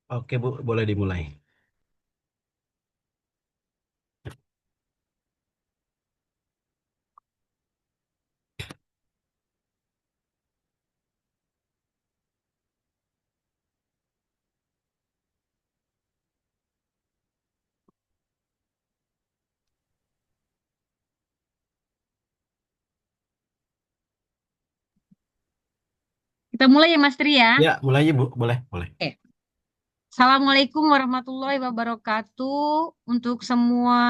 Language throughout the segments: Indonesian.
Oke Bu, boleh dimulai. Kita mulai ya Mas Tri ya. Ya, mulai aja Bu, boleh, boleh. Oke. Assalamualaikum warahmatullahi wabarakatuh untuk semua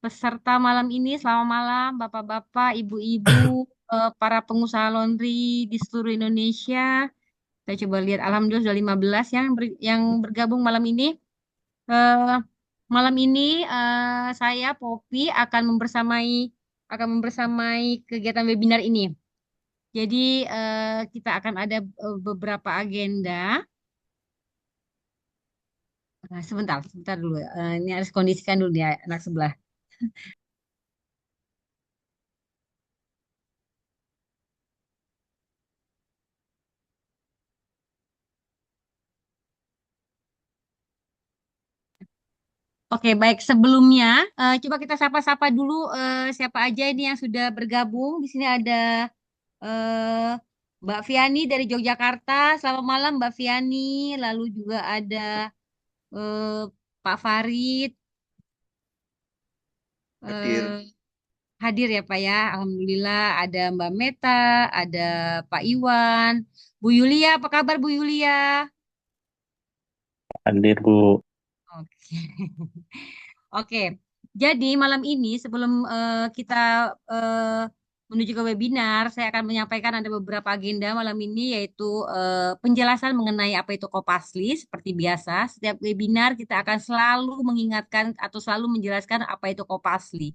peserta malam ini. Selamat malam Bapak-bapak, Ibu-ibu, para pengusaha laundry di seluruh Indonesia. Kita coba lihat, Alhamdulillah sudah 15 yang bergabung malam ini. Eh, Malam ini saya Popi akan membersamai kegiatan webinar ini. Jadi kita akan ada beberapa agenda. Nah, sebentar, sebentar dulu. Ini harus kondisikan dulu ya anak sebelah. Oke, baik. Sebelumnya, coba kita sapa-sapa dulu siapa aja ini yang sudah bergabung. Di sini ada eh, Mbak Viani dari Yogyakarta. Selamat malam, Mbak Viani. Lalu juga ada eh, Pak Farid Hadir. eh, hadir ya, Pak ya. Alhamdulillah. Ada Mbak Meta, ada Pak Iwan, Bu Yulia. Apa kabar, Bu Yulia? Hadir, Bu. Oke. Oke, jadi malam ini sebelum kita eh, menuju ke webinar, saya akan menyampaikan ada beberapa agenda malam ini, yaitu penjelasan mengenai apa itu Kopasli. Seperti biasa, setiap webinar kita akan selalu mengingatkan atau selalu menjelaskan apa itu Kopasli,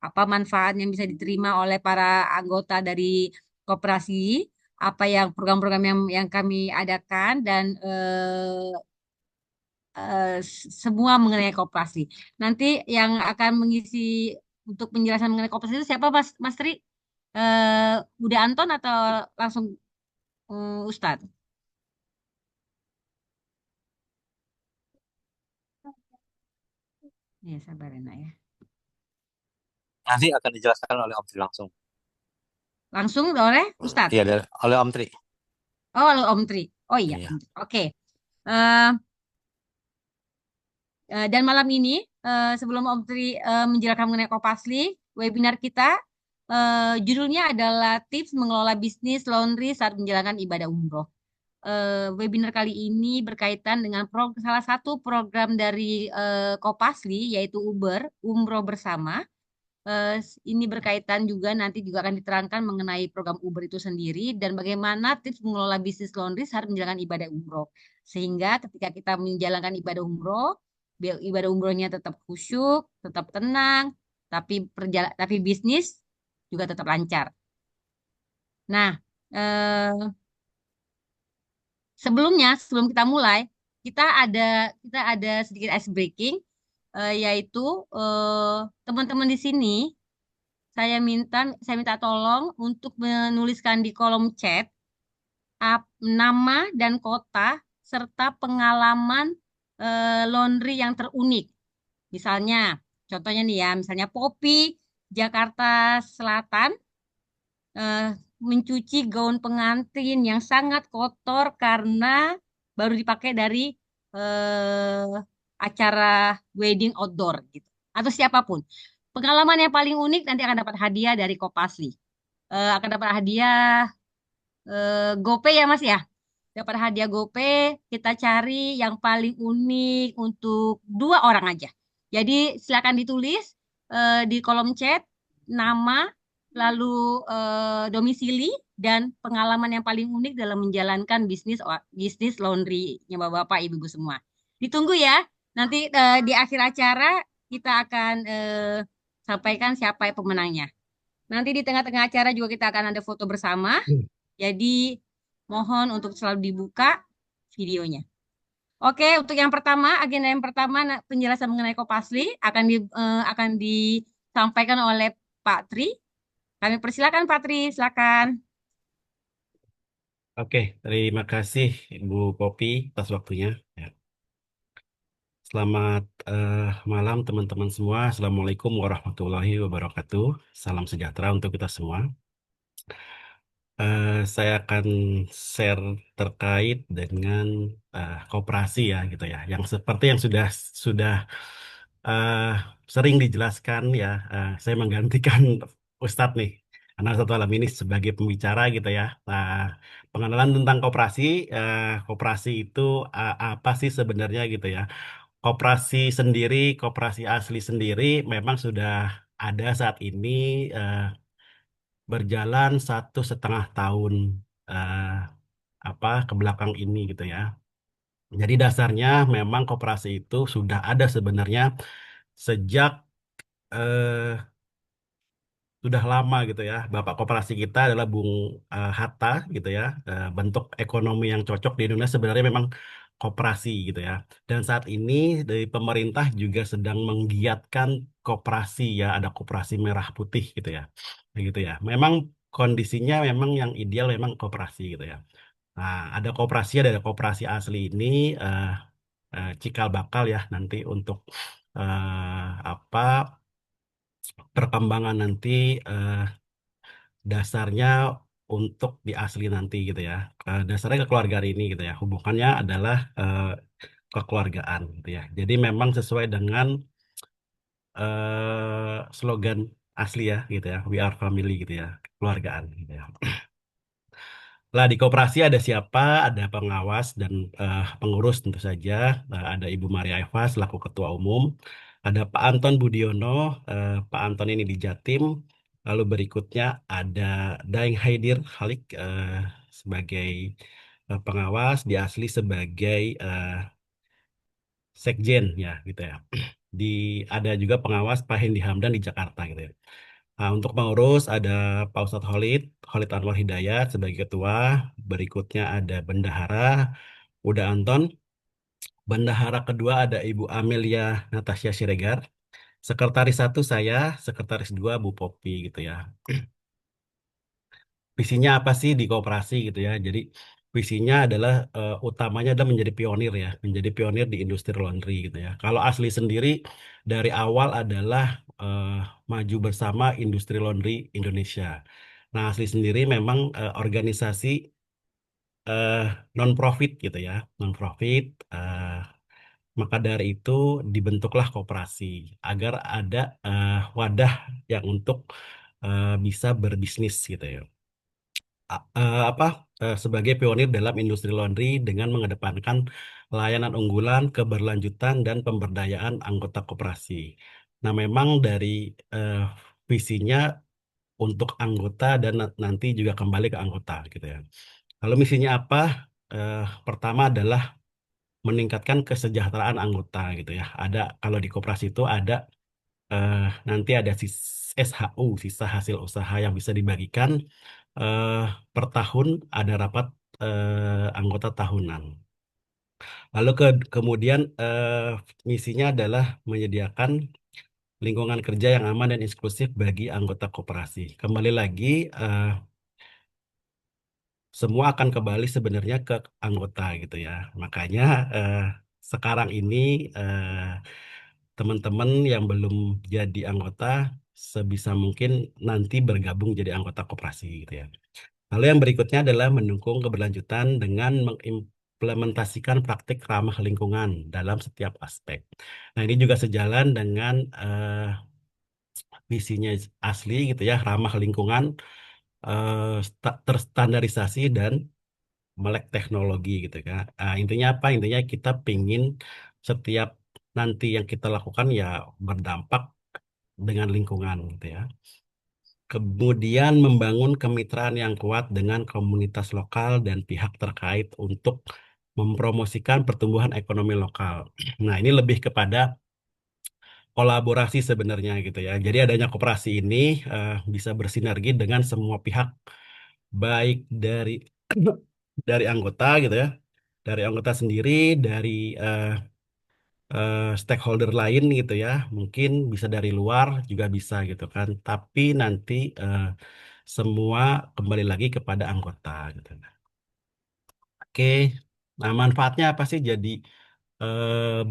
apa manfaat yang bisa diterima oleh para anggota dari koperasi, apa yang program-program yang kami adakan, dan semua mengenai koperasi. Nanti yang akan mengisi untuk penjelasan mengenai koperasi itu siapa, Mas Tri? Udah Anton atau langsung Ustadz? Ya, sabar ya, Nak ya. Nanti akan dijelaskan oleh Om Tri langsung. Langsung oleh Ustadz. Iya, oleh Om Tri. Oh, oleh Om Tri. Oh iya, Iya. Om Tri. Oke. Eh, dan malam ini, sebelum Om Tri menjelaskan mengenai Kopasli, webinar kita judulnya adalah tips mengelola bisnis laundry saat menjalankan ibadah umroh. Webinar kali ini berkaitan dengan salah satu program dari Kopasli, yaitu Uber, Umroh Bersama. Ini berkaitan juga nanti juga akan diterangkan mengenai program Uber itu sendiri dan bagaimana tips mengelola bisnis laundry saat menjalankan ibadah umroh. Sehingga ketika kita menjalankan ibadah umroh, biar ibadah umrohnya tetap khusyuk, tetap tenang, tapi bisnis juga tetap lancar. Nah, eh, sebelum kita mulai, kita ada kita ada sedikit ice breaking, yaitu eh, teman-teman di sini saya minta tolong untuk menuliskan di kolom chat nama dan kota serta pengalaman laundry yang terunik. Misalnya, contohnya nih ya, misalnya Popi Jakarta Selatan eh, mencuci gaun pengantin yang sangat kotor karena baru dipakai dari eh, acara wedding outdoor gitu. Atau siapapun. Pengalaman yang paling unik nanti akan dapat hadiah dari Kopasli. Akan dapat hadiah GoPay ya Mas ya. Dapat hadiah GoPay, kita cari yang paling unik untuk 2 orang aja. Jadi silakan ditulis di kolom chat nama, lalu domisili dan pengalaman yang paling unik dalam menjalankan bisnis laundry-nya Bapak-bapak, Ibu-ibu semua. Ditunggu ya. Nanti di akhir acara kita akan sampaikan siapa pemenangnya. Nanti di tengah-tengah acara juga kita akan ada foto bersama. Jadi mohon untuk selalu dibuka videonya. Oke, untuk yang pertama, agenda yang pertama penjelasan mengenai Kopasli akan disampaikan oleh Pak Tri. Kami persilakan Pak Tri, silakan. Oke, terima kasih Ibu Popi atas waktunya. Ya. Selamat malam teman-teman semua. Assalamualaikum warahmatullahi wabarakatuh. Salam sejahtera untuk kita semua. Saya akan share terkait dengan koperasi ya gitu ya. Yang seperti yang sudah eh, sering dijelaskan ya. Saya menggantikan Ustadz nih. Karena satu malam ini sebagai pembicara gitu ya. Nah, pengenalan tentang koperasi. Koperasi itu apa sih sebenarnya gitu ya. Koperasi sendiri, koperasi asli sendiri memang sudah ada saat ini. eh, Berjalan 1,5 tahun eh, ke belakang ini gitu ya. Jadi dasarnya memang koperasi itu sudah ada sebenarnya sejak eh, sudah lama gitu ya. Bapak koperasi kita adalah Bung Hatta gitu ya. Bentuk ekonomi yang cocok di Indonesia sebenarnya memang koperasi gitu ya. Dan saat ini dari pemerintah juga sedang menggiatkan koperasi ya. Ada koperasi merah putih gitu ya. Begitu ya. Memang kondisinya memang yang ideal memang koperasi gitu ya. Nah, ada koperasi asli ini eh, cikal bakal ya nanti untuk apa perkembangan nanti eh, dasarnya untuk di asli nanti gitu ya. Dasarnya kekeluargaan ini gitu ya. Hubungannya adalah kekeluargaan gitu ya. Jadi memang sesuai dengan slogan asli ya gitu ya. We are family gitu ya. Kekeluargaan gitu ya. Lah di koperasi ada siapa? Ada pengawas dan pengurus tentu saja. Ada Ibu Maria Eva selaku Ketua Umum. Ada Pak Anton Budiono. Pak Anton ini di Jatim. Lalu berikutnya ada Daeng Haidir Halik sebagai pengawas. Di Asli sebagai Sekjen ya gitu ya. Di ada juga pengawas Pak Hendi Hamdan di Jakarta gitu ya. Nah, untuk pengurus ada Pak Ustadz Khalid Anwar Hidayat sebagai ketua. Berikutnya ada Bendahara Uda Anton. Bendahara kedua ada Ibu Amelia Natasha Siregar. Sekretaris satu saya, sekretaris dua Bu Popi gitu ya. Visinya apa sih di koperasi gitu ya. Jadi visinya adalah utamanya adalah menjadi pionir ya, menjadi pionir di industri laundry gitu ya. Kalau asli sendiri dari awal adalah eh, maju bersama industri laundry Indonesia. Nah, asli sendiri memang organisasi eh, non-profit gitu ya, non-profit. Maka dari itu dibentuklah koperasi agar ada wadah yang untuk bisa berbisnis gitu ya. Sebagai pionir dalam industri laundry dengan mengedepankan layanan unggulan, keberlanjutan dan pemberdayaan anggota koperasi. Nah, memang dari eh, visinya untuk anggota dan nanti juga kembali ke anggota gitu ya. Kalau misinya apa? Pertama adalah meningkatkan kesejahteraan anggota gitu ya. Ada kalau di koperasi itu ada eh, nanti ada SHU, sisa hasil usaha yang bisa dibagikan eh, per tahun ada rapat anggota tahunan. Lalu kemudian misinya adalah menyediakan lingkungan kerja yang aman dan inklusif bagi anggota koperasi. Kembali lagi, eh, semua akan kembali sebenarnya ke anggota gitu ya. Makanya eh, sekarang ini eh, teman-teman yang belum jadi anggota sebisa mungkin nanti bergabung jadi anggota koperasi gitu ya. Lalu yang berikutnya adalah mendukung keberlanjutan dengan mengimplementasikan praktik ramah lingkungan dalam setiap aspek. Nah, ini juga sejalan dengan visinya asli gitu ya, ramah lingkungan, terstandarisasi dan melek teknologi gitu kan. Intinya apa? Intinya kita pingin setiap nanti yang kita lakukan ya berdampak dengan lingkungan gitu ya. Kemudian membangun kemitraan yang kuat dengan komunitas lokal dan pihak terkait untuk mempromosikan pertumbuhan ekonomi lokal. Nah, ini lebih kepada kolaborasi sebenarnya gitu ya. Jadi adanya koperasi ini bisa bersinergi dengan semua pihak, baik dari dari anggota gitu ya, dari anggota sendiri, dari eh, stakeholder lain gitu ya, mungkin bisa dari luar juga bisa gitu kan. Tapi nanti semua kembali lagi kepada anggota gitu. Oke, nah manfaatnya apa sih jadi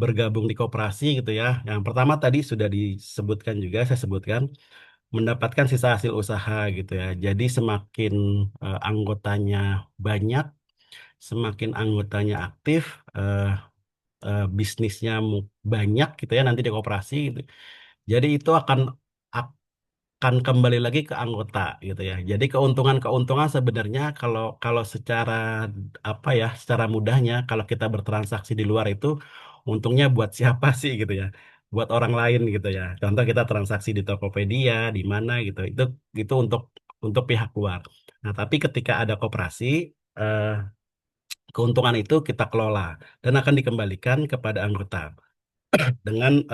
bergabung di koperasi gitu ya? Yang pertama tadi sudah disebutkan juga, saya sebutkan mendapatkan sisa hasil usaha gitu ya. Jadi semakin anggotanya banyak, semakin anggotanya aktif, eh, bisnisnya banyak gitu ya nanti di koperasi gitu. Jadi itu akan kembali lagi ke anggota gitu ya. Jadi keuntungan-keuntungan sebenarnya kalau kalau secara apa ya, secara mudahnya kalau kita bertransaksi di luar itu untungnya buat siapa sih gitu ya? Buat orang lain gitu ya. Contoh kita transaksi di Tokopedia, di mana gitu. Itu untuk pihak luar. Nah, tapi ketika ada koperasi, eh, keuntungan itu kita kelola dan akan dikembalikan kepada anggota dengan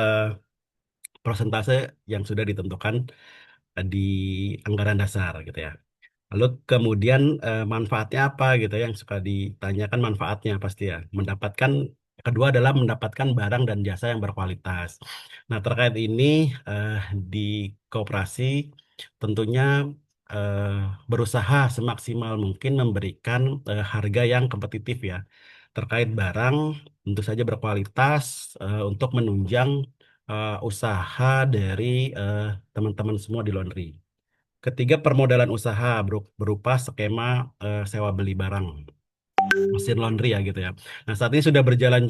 persentase yang sudah ditentukan di anggaran dasar gitu ya. Lalu kemudian manfaatnya apa gitu ya, yang suka ditanyakan manfaatnya pasti ya. Kedua adalah mendapatkan barang dan jasa yang berkualitas. Nah, terkait ini eh, di koperasi tentunya eh, berusaha semaksimal mungkin memberikan harga yang kompetitif ya. Terkait barang tentu saja berkualitas untuk menunjang usaha dari eh, teman-teman semua di laundry. Ketiga, permodalan usaha berupa skema sewa beli barang, mesin laundry ya gitu ya. Nah, saat ini sudah berjalan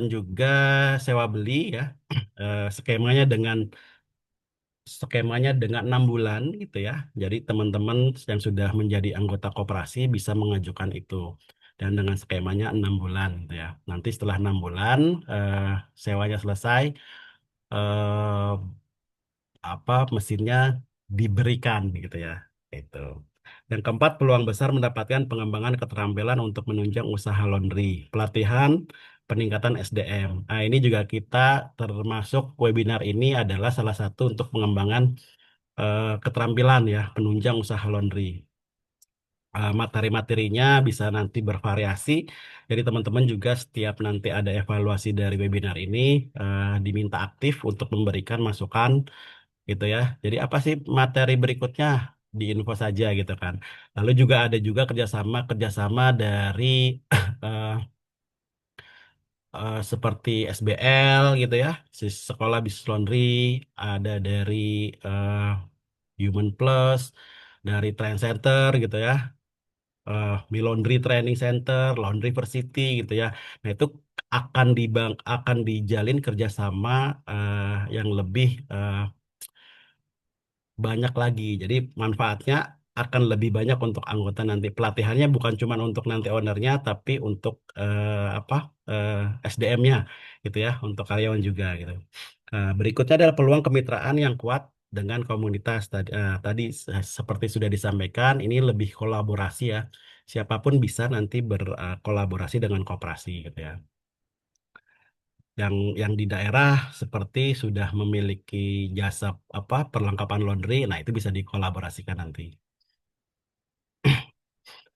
juga sewa beli ya. Skemanya dengan 6 bulan gitu ya. Jadi teman-teman yang sudah menjadi anggota koperasi bisa mengajukan itu. Dan dengan skemanya 6 bulan gitu ya. Nanti setelah 6 bulan eh, sewanya selesai, eh, mesinnya diberikan gitu ya. Itu. Yang keempat, peluang besar mendapatkan pengembangan keterampilan untuk menunjang usaha laundry, pelatihan, peningkatan SDM. Nah, ini juga kita termasuk webinar ini adalah salah satu untuk pengembangan keterampilan ya, penunjang usaha laundry. Materi-materinya bisa nanti bervariasi. Jadi teman-teman juga setiap nanti ada evaluasi dari webinar ini diminta aktif untuk memberikan masukan gitu ya. Jadi apa sih materi berikutnya di info saja gitu kan. Lalu juga ada juga kerjasama dari eh, seperti SBL gitu ya, Sekolah Bisnis Laundry, ada dari eh, Human Plus, dari Trend Center gitu ya, Mi Laundry Training Center, Laundryversity gitu ya. Nah itu akan dijalin kerjasama yang lebih banyak lagi. Jadi manfaatnya akan lebih banyak untuk anggota nanti. Pelatihannya bukan cuma untuk nanti ownernya, tapi untuk SDM-nya gitu ya, untuk karyawan juga gitu. Berikutnya adalah peluang kemitraan yang kuat dengan komunitas tadi seperti sudah disampaikan, ini lebih kolaborasi ya. Siapapun bisa nanti berkolaborasi dengan koperasi gitu ya. Yang di daerah seperti sudah memiliki jasa perlengkapan laundry, nah itu bisa dikolaborasikan nanti.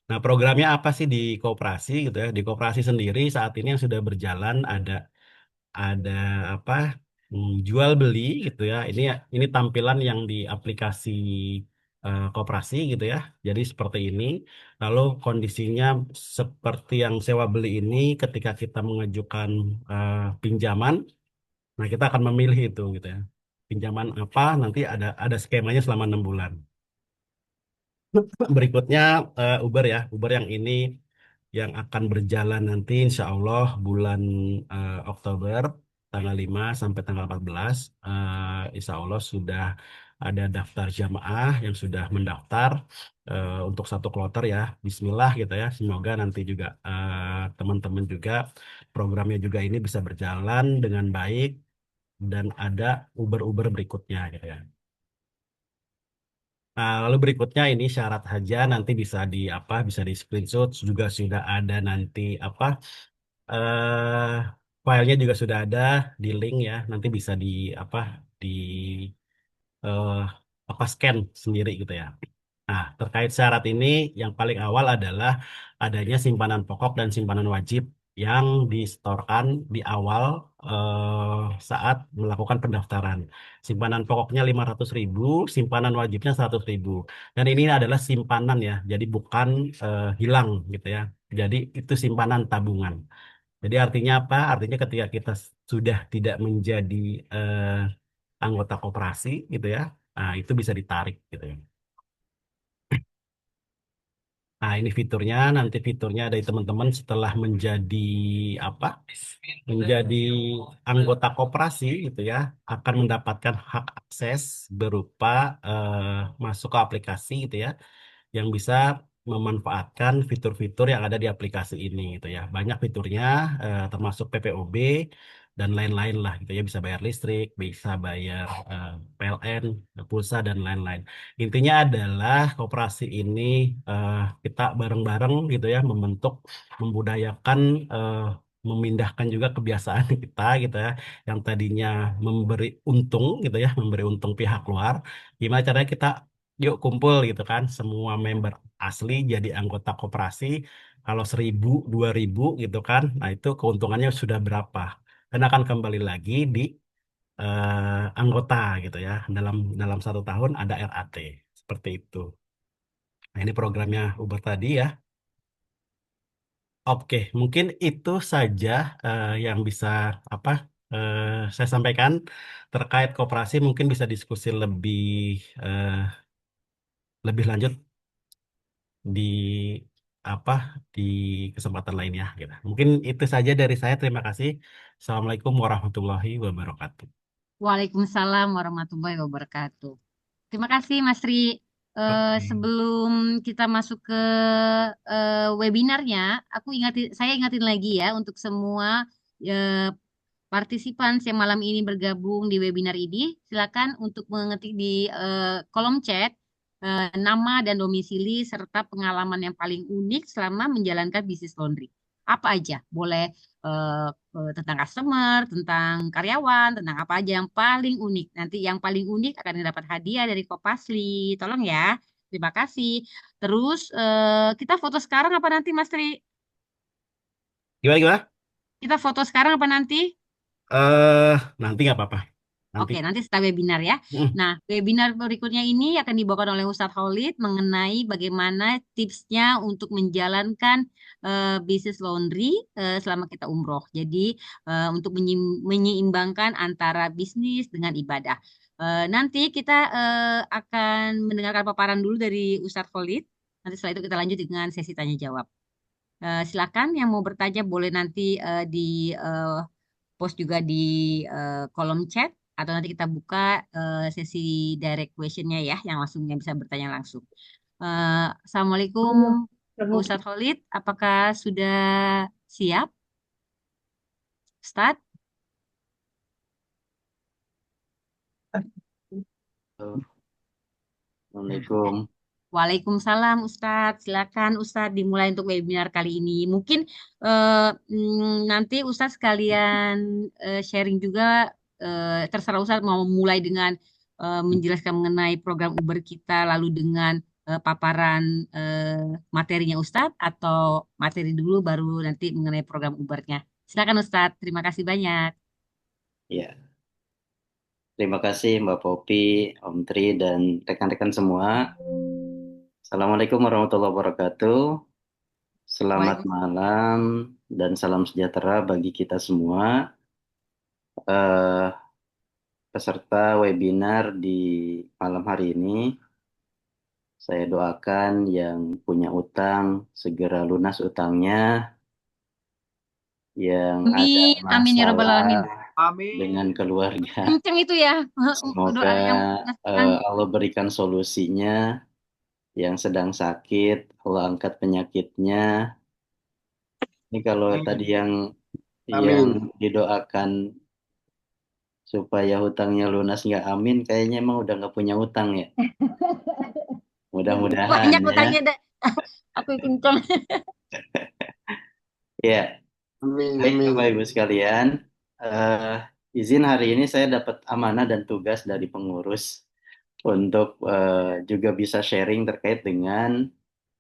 Nah, programnya apa sih di koperasi gitu ya? Di koperasi sendiri saat ini yang sudah berjalan ada apa jual beli gitu ya. Ini tampilan yang di aplikasi koperasi gitu ya. Jadi seperti ini. Lalu kondisinya seperti yang sewa beli ini ketika kita mengajukan pinjaman. Nah, kita akan memilih itu gitu ya. Pinjaman apa nanti ada skemanya selama 6 bulan. Berikutnya Uber ya. Uber yang ini yang akan berjalan nanti insya Allah bulan Oktober tanggal 5 sampai tanggal 14. Insya Allah sudah ada daftar jamaah yang sudah mendaftar untuk satu kloter ya. Bismillah gitu ya. Semoga nanti juga teman-teman juga programnya juga ini bisa berjalan dengan baik dan ada Uber-Uber berikutnya gitu ya. Nah, lalu berikutnya ini syarat saja nanti bisa di screenshot juga sudah ada nanti eh filenya juga sudah ada di link ya. Nanti bisa di eh, scan sendiri gitu ya. Nah, terkait syarat ini yang paling awal adalah adanya simpanan pokok dan simpanan wajib yang disetorkan di awal saat melakukan pendaftaran. Simpanan pokoknya 500.000, simpanan wajibnya 100.000. Dan ini adalah simpanan ya, jadi bukan hilang gitu ya. Jadi itu simpanan tabungan. Jadi artinya apa? Artinya ketika kita sudah tidak menjadi eh, anggota koperasi gitu ya, nah itu bisa ditarik gitu ya. Nah, ini fiturnya, nanti fiturnya dari teman-teman setelah menjadi apa? Menjadi anggota koperasi gitu ya, akan mendapatkan hak akses berupa masuk ke aplikasi gitu ya, yang bisa memanfaatkan fitur-fitur yang ada di aplikasi ini gitu ya. Banyak fiturnya termasuk PPOB dan lain-lain lah gitu ya. Bisa bayar listrik, bisa bayar PLN, pulsa dan lain-lain. Intinya adalah koperasi ini eh, kita bareng-bareng gitu ya membentuk, membudayakan memindahkan juga kebiasaan kita gitu ya, yang tadinya memberi untung gitu ya, memberi untung pihak luar. Gimana caranya kita yuk kumpul gitu kan, semua member asli jadi anggota koperasi. Kalau 1.000, 2.000 gitu kan, nah itu keuntungannya sudah berapa? Dan akan kembali lagi di anggota gitu ya. Dalam dalam 1 tahun ada RAT seperti itu. Nah ini programnya Uber tadi ya. Oke, mungkin itu saja yang bisa apa eh, saya sampaikan terkait koperasi. Mungkin bisa diskusi eh, lebih lanjut di apa di kesempatan lainnya gitu. Mungkin itu saja dari saya. Terima kasih. Assalamualaikum warahmatullahi wabarakatuh. Waalaikumsalam warahmatullahi wabarakatuh. Terima kasih Mas Ri. Oke. Sebelum kita masuk ke webinarnya, saya ingatin lagi ya untuk semua eh, partisipan yang malam ini bergabung di webinar ini, silakan untuk mengetik di kolom chat nama dan domisili serta pengalaman yang paling unik selama menjalankan bisnis laundry. Apa aja? Boleh tentang customer, tentang karyawan, tentang apa aja yang paling unik. Nanti yang paling unik akan dapat hadiah dari Kopasli. Tolong ya. Terima kasih. Terus kita foto sekarang apa nanti Mas Tri? Gimana gimana? Kita foto sekarang apa nanti? eh Nanti nggak apa-apa. Nanti. Oke, nanti setelah webinar ya. Mm. Nah, webinar berikutnya ini akan dibawakan oleh Ustadz Khalid mengenai bagaimana tipsnya untuk menjalankan bisnis laundry selama kita umroh. Jadi, untuk menyeimbangkan antara bisnis dengan ibadah. Nanti kita akan mendengarkan paparan dulu dari Ustadz Khalid. Nanti setelah itu kita lanjut dengan sesi tanya jawab. Silakan yang mau bertanya boleh nanti di post juga di kolom chat atau nanti kita buka sesi direct questionnya ya yang langsungnya bisa bertanya langsung. Assalamualaikum Ustadz Khalid, apakah sudah siap? Ustadz? Assalamualaikum. Waalaikumsalam Ustadz. Silakan Ustadz dimulai untuk webinar kali ini. Mungkin nanti Ustadz sekalian sharing juga terserah Ustadz mau mulai dengan menjelaskan mengenai program Uber kita lalu dengan paparan materinya Ustadz atau materi dulu baru nanti mengenai program Ubernya. Silakan Ustadz. Terima kasih banyak. Ya, terima kasih Mbak Popi, Om Tri, dan rekan-rekan semua. Assalamualaikum warahmatullahi wabarakatuh. Selamat Waalaikumsalam. malam dan salam sejahtera bagi kita semua. Eh, Peserta webinar di malam hari ini, saya doakan yang punya utang segera lunas utangnya, yang ada Amin, amin ya robbal masalah alamin. dengan keluarga. Kenceng itu ya Semoga doa yang mengasakan. Allah berikan solusinya. Yang sedang sakit, Allah angkat penyakitnya. Ini kalau tadi yang didoakan supaya hutangnya lunas nggak amin, kayaknya emang udah nggak punya hutang ya. Mudah-mudahan Banyak ya. utangnya dah. Aku kenceng. Ya, Amin, baik amin. Bapak Ibu sekalian. eh, izin hari ini saya dapat amanah dan tugas dari pengurus untuk juga bisa sharing terkait dengan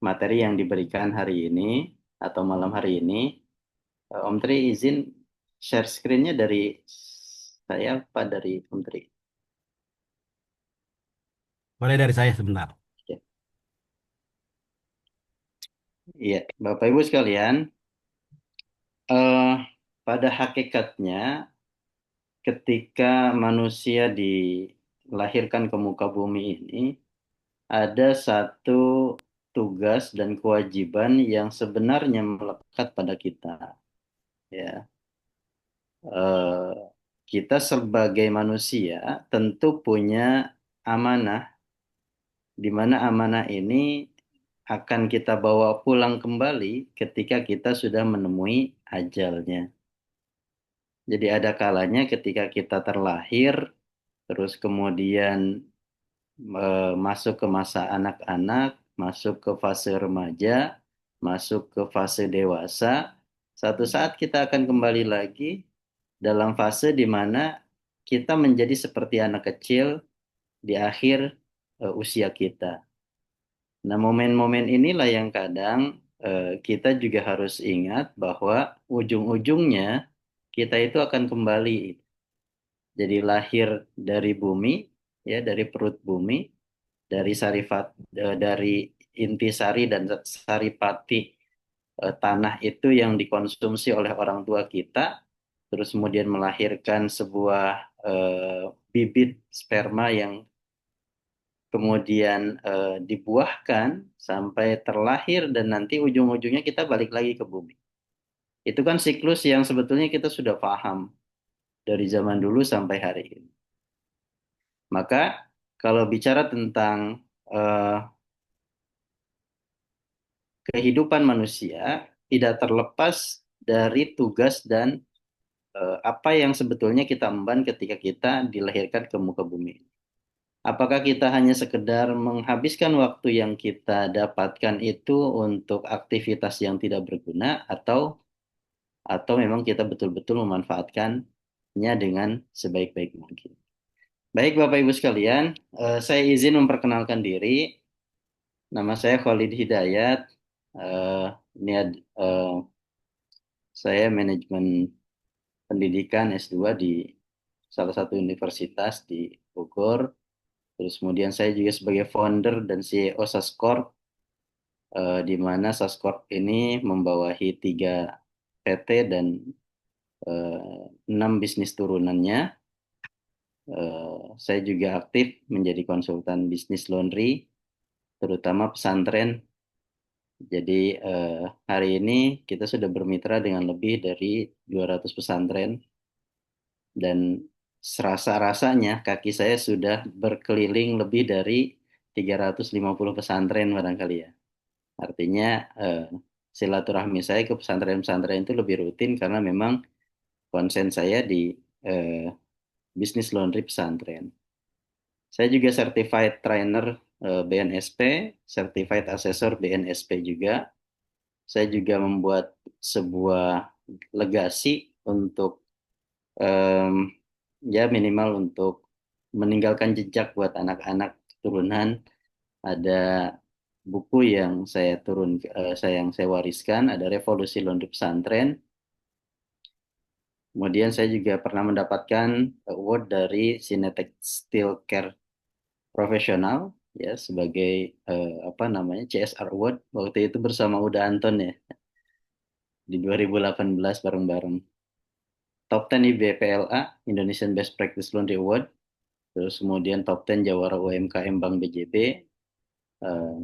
materi yang diberikan hari ini atau malam hari ini. Om Tri izin share screen-nya dari saya apa dari Om Tri? Boleh dari saya sebentar. Ya. Iya, Bapak Ibu sekalian, eh, pada hakikatnya ketika manusia dilahirkan ke muka bumi ini, ada satu tugas dan kewajiban yang sebenarnya melekat pada kita. Ya, Eh, kita sebagai manusia tentu punya amanah, di mana amanah ini akan kita bawa pulang kembali ketika kita sudah menemui ajalnya. Jadi ada kalanya ketika kita terlahir, terus kemudian masuk ke masa anak-anak, masuk ke fase remaja, masuk ke fase dewasa. Satu saat kita akan kembali lagi dalam fase di mana kita menjadi seperti anak kecil di akhir usia kita. Nah, momen-momen inilah yang kadang kita juga harus ingat bahwa ujung-ujungnya kita itu akan kembali. Jadi lahir dari bumi, ya dari perut bumi, dari dari intisari dan saripati tanah itu yang dikonsumsi oleh orang tua kita, terus kemudian melahirkan sebuah bibit sperma yang kemudian dibuahkan sampai terlahir dan nanti ujung-ujungnya kita balik lagi ke bumi. Itu kan siklus yang sebetulnya kita sudah paham dari zaman dulu sampai hari ini. Maka kalau bicara tentang eh, kehidupan manusia, tidak terlepas dari tugas dan apa yang sebetulnya kita emban ketika kita dilahirkan ke muka bumi. Apakah kita hanya sekedar menghabiskan waktu yang kita dapatkan itu untuk aktivitas yang tidak berguna atau memang kita betul-betul memanfaatkannya dengan sebaik-baik mungkin. Baik Bapak Ibu sekalian, saya izin memperkenalkan diri. Nama saya Khalid Hidayat. Eh, ini saya manajemen pendidikan S2 di salah satu universitas di Bogor. Terus kemudian saya juga sebagai founder dan CEO Sascorp, di mana Sascorp ini membawahi 3 PT dan 6 bisnis turunannya. Saya juga aktif menjadi konsultan bisnis laundry, terutama pesantren. Jadi hari ini kita sudah bermitra dengan lebih dari 200 pesantren dan serasa-rasanya kaki saya sudah berkeliling lebih dari 350 pesantren barangkali ya. Artinya eh, silaturahmi saya ke pesantren-pesantren itu lebih rutin karena memang konsen saya di eh, bisnis laundry pesantren. Saya juga certified trainer BNSP, certified assessor BNSP juga. Saya juga membuat sebuah legasi untuk em, ya minimal untuk meninggalkan jejak buat anak-anak keturunan. Ada buku yang yang saya wariskan, ada Revolusi Laundry Pesantren. Kemudian saya juga pernah mendapatkan award dari Sinetekstil Care Profesional ya sebagai apa namanya CSR Award waktu itu bersama Uda Anton ya di 2018 bareng-bareng. Top 10 IBPLA Indonesian Best Practice Laundry Award, terus kemudian top 10 Jawara UMKM Bank BJB. Eh,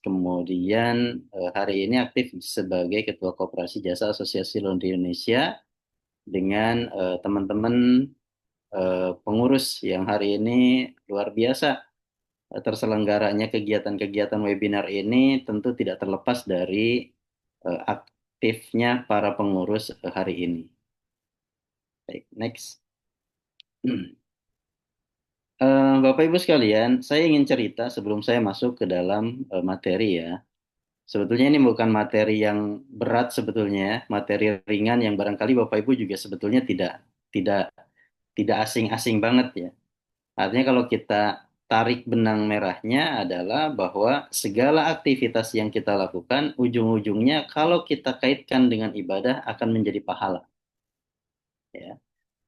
Kemudian hari ini aktif sebagai Ketua Koperasi Jasa Asosiasi Laundry Indonesia dengan teman-teman pengurus yang hari ini luar biasa. Terselenggaranya kegiatan-kegiatan webinar ini tentu tidak terlepas dari aktifnya para pengurus hari ini. Baik, next. Bapak Ibu sekalian, saya ingin cerita sebelum saya masuk ke dalam materi ya. Sebetulnya ini bukan materi yang berat sebetulnya, ya. Materi ringan yang barangkali Bapak Ibu juga sebetulnya tidak tidak tidak asing-asing banget ya. Artinya kalau kita tarik benang merahnya adalah bahwa segala aktivitas yang kita lakukan, ujung-ujungnya kalau kita kaitkan dengan ibadah akan menjadi pahala. Ya.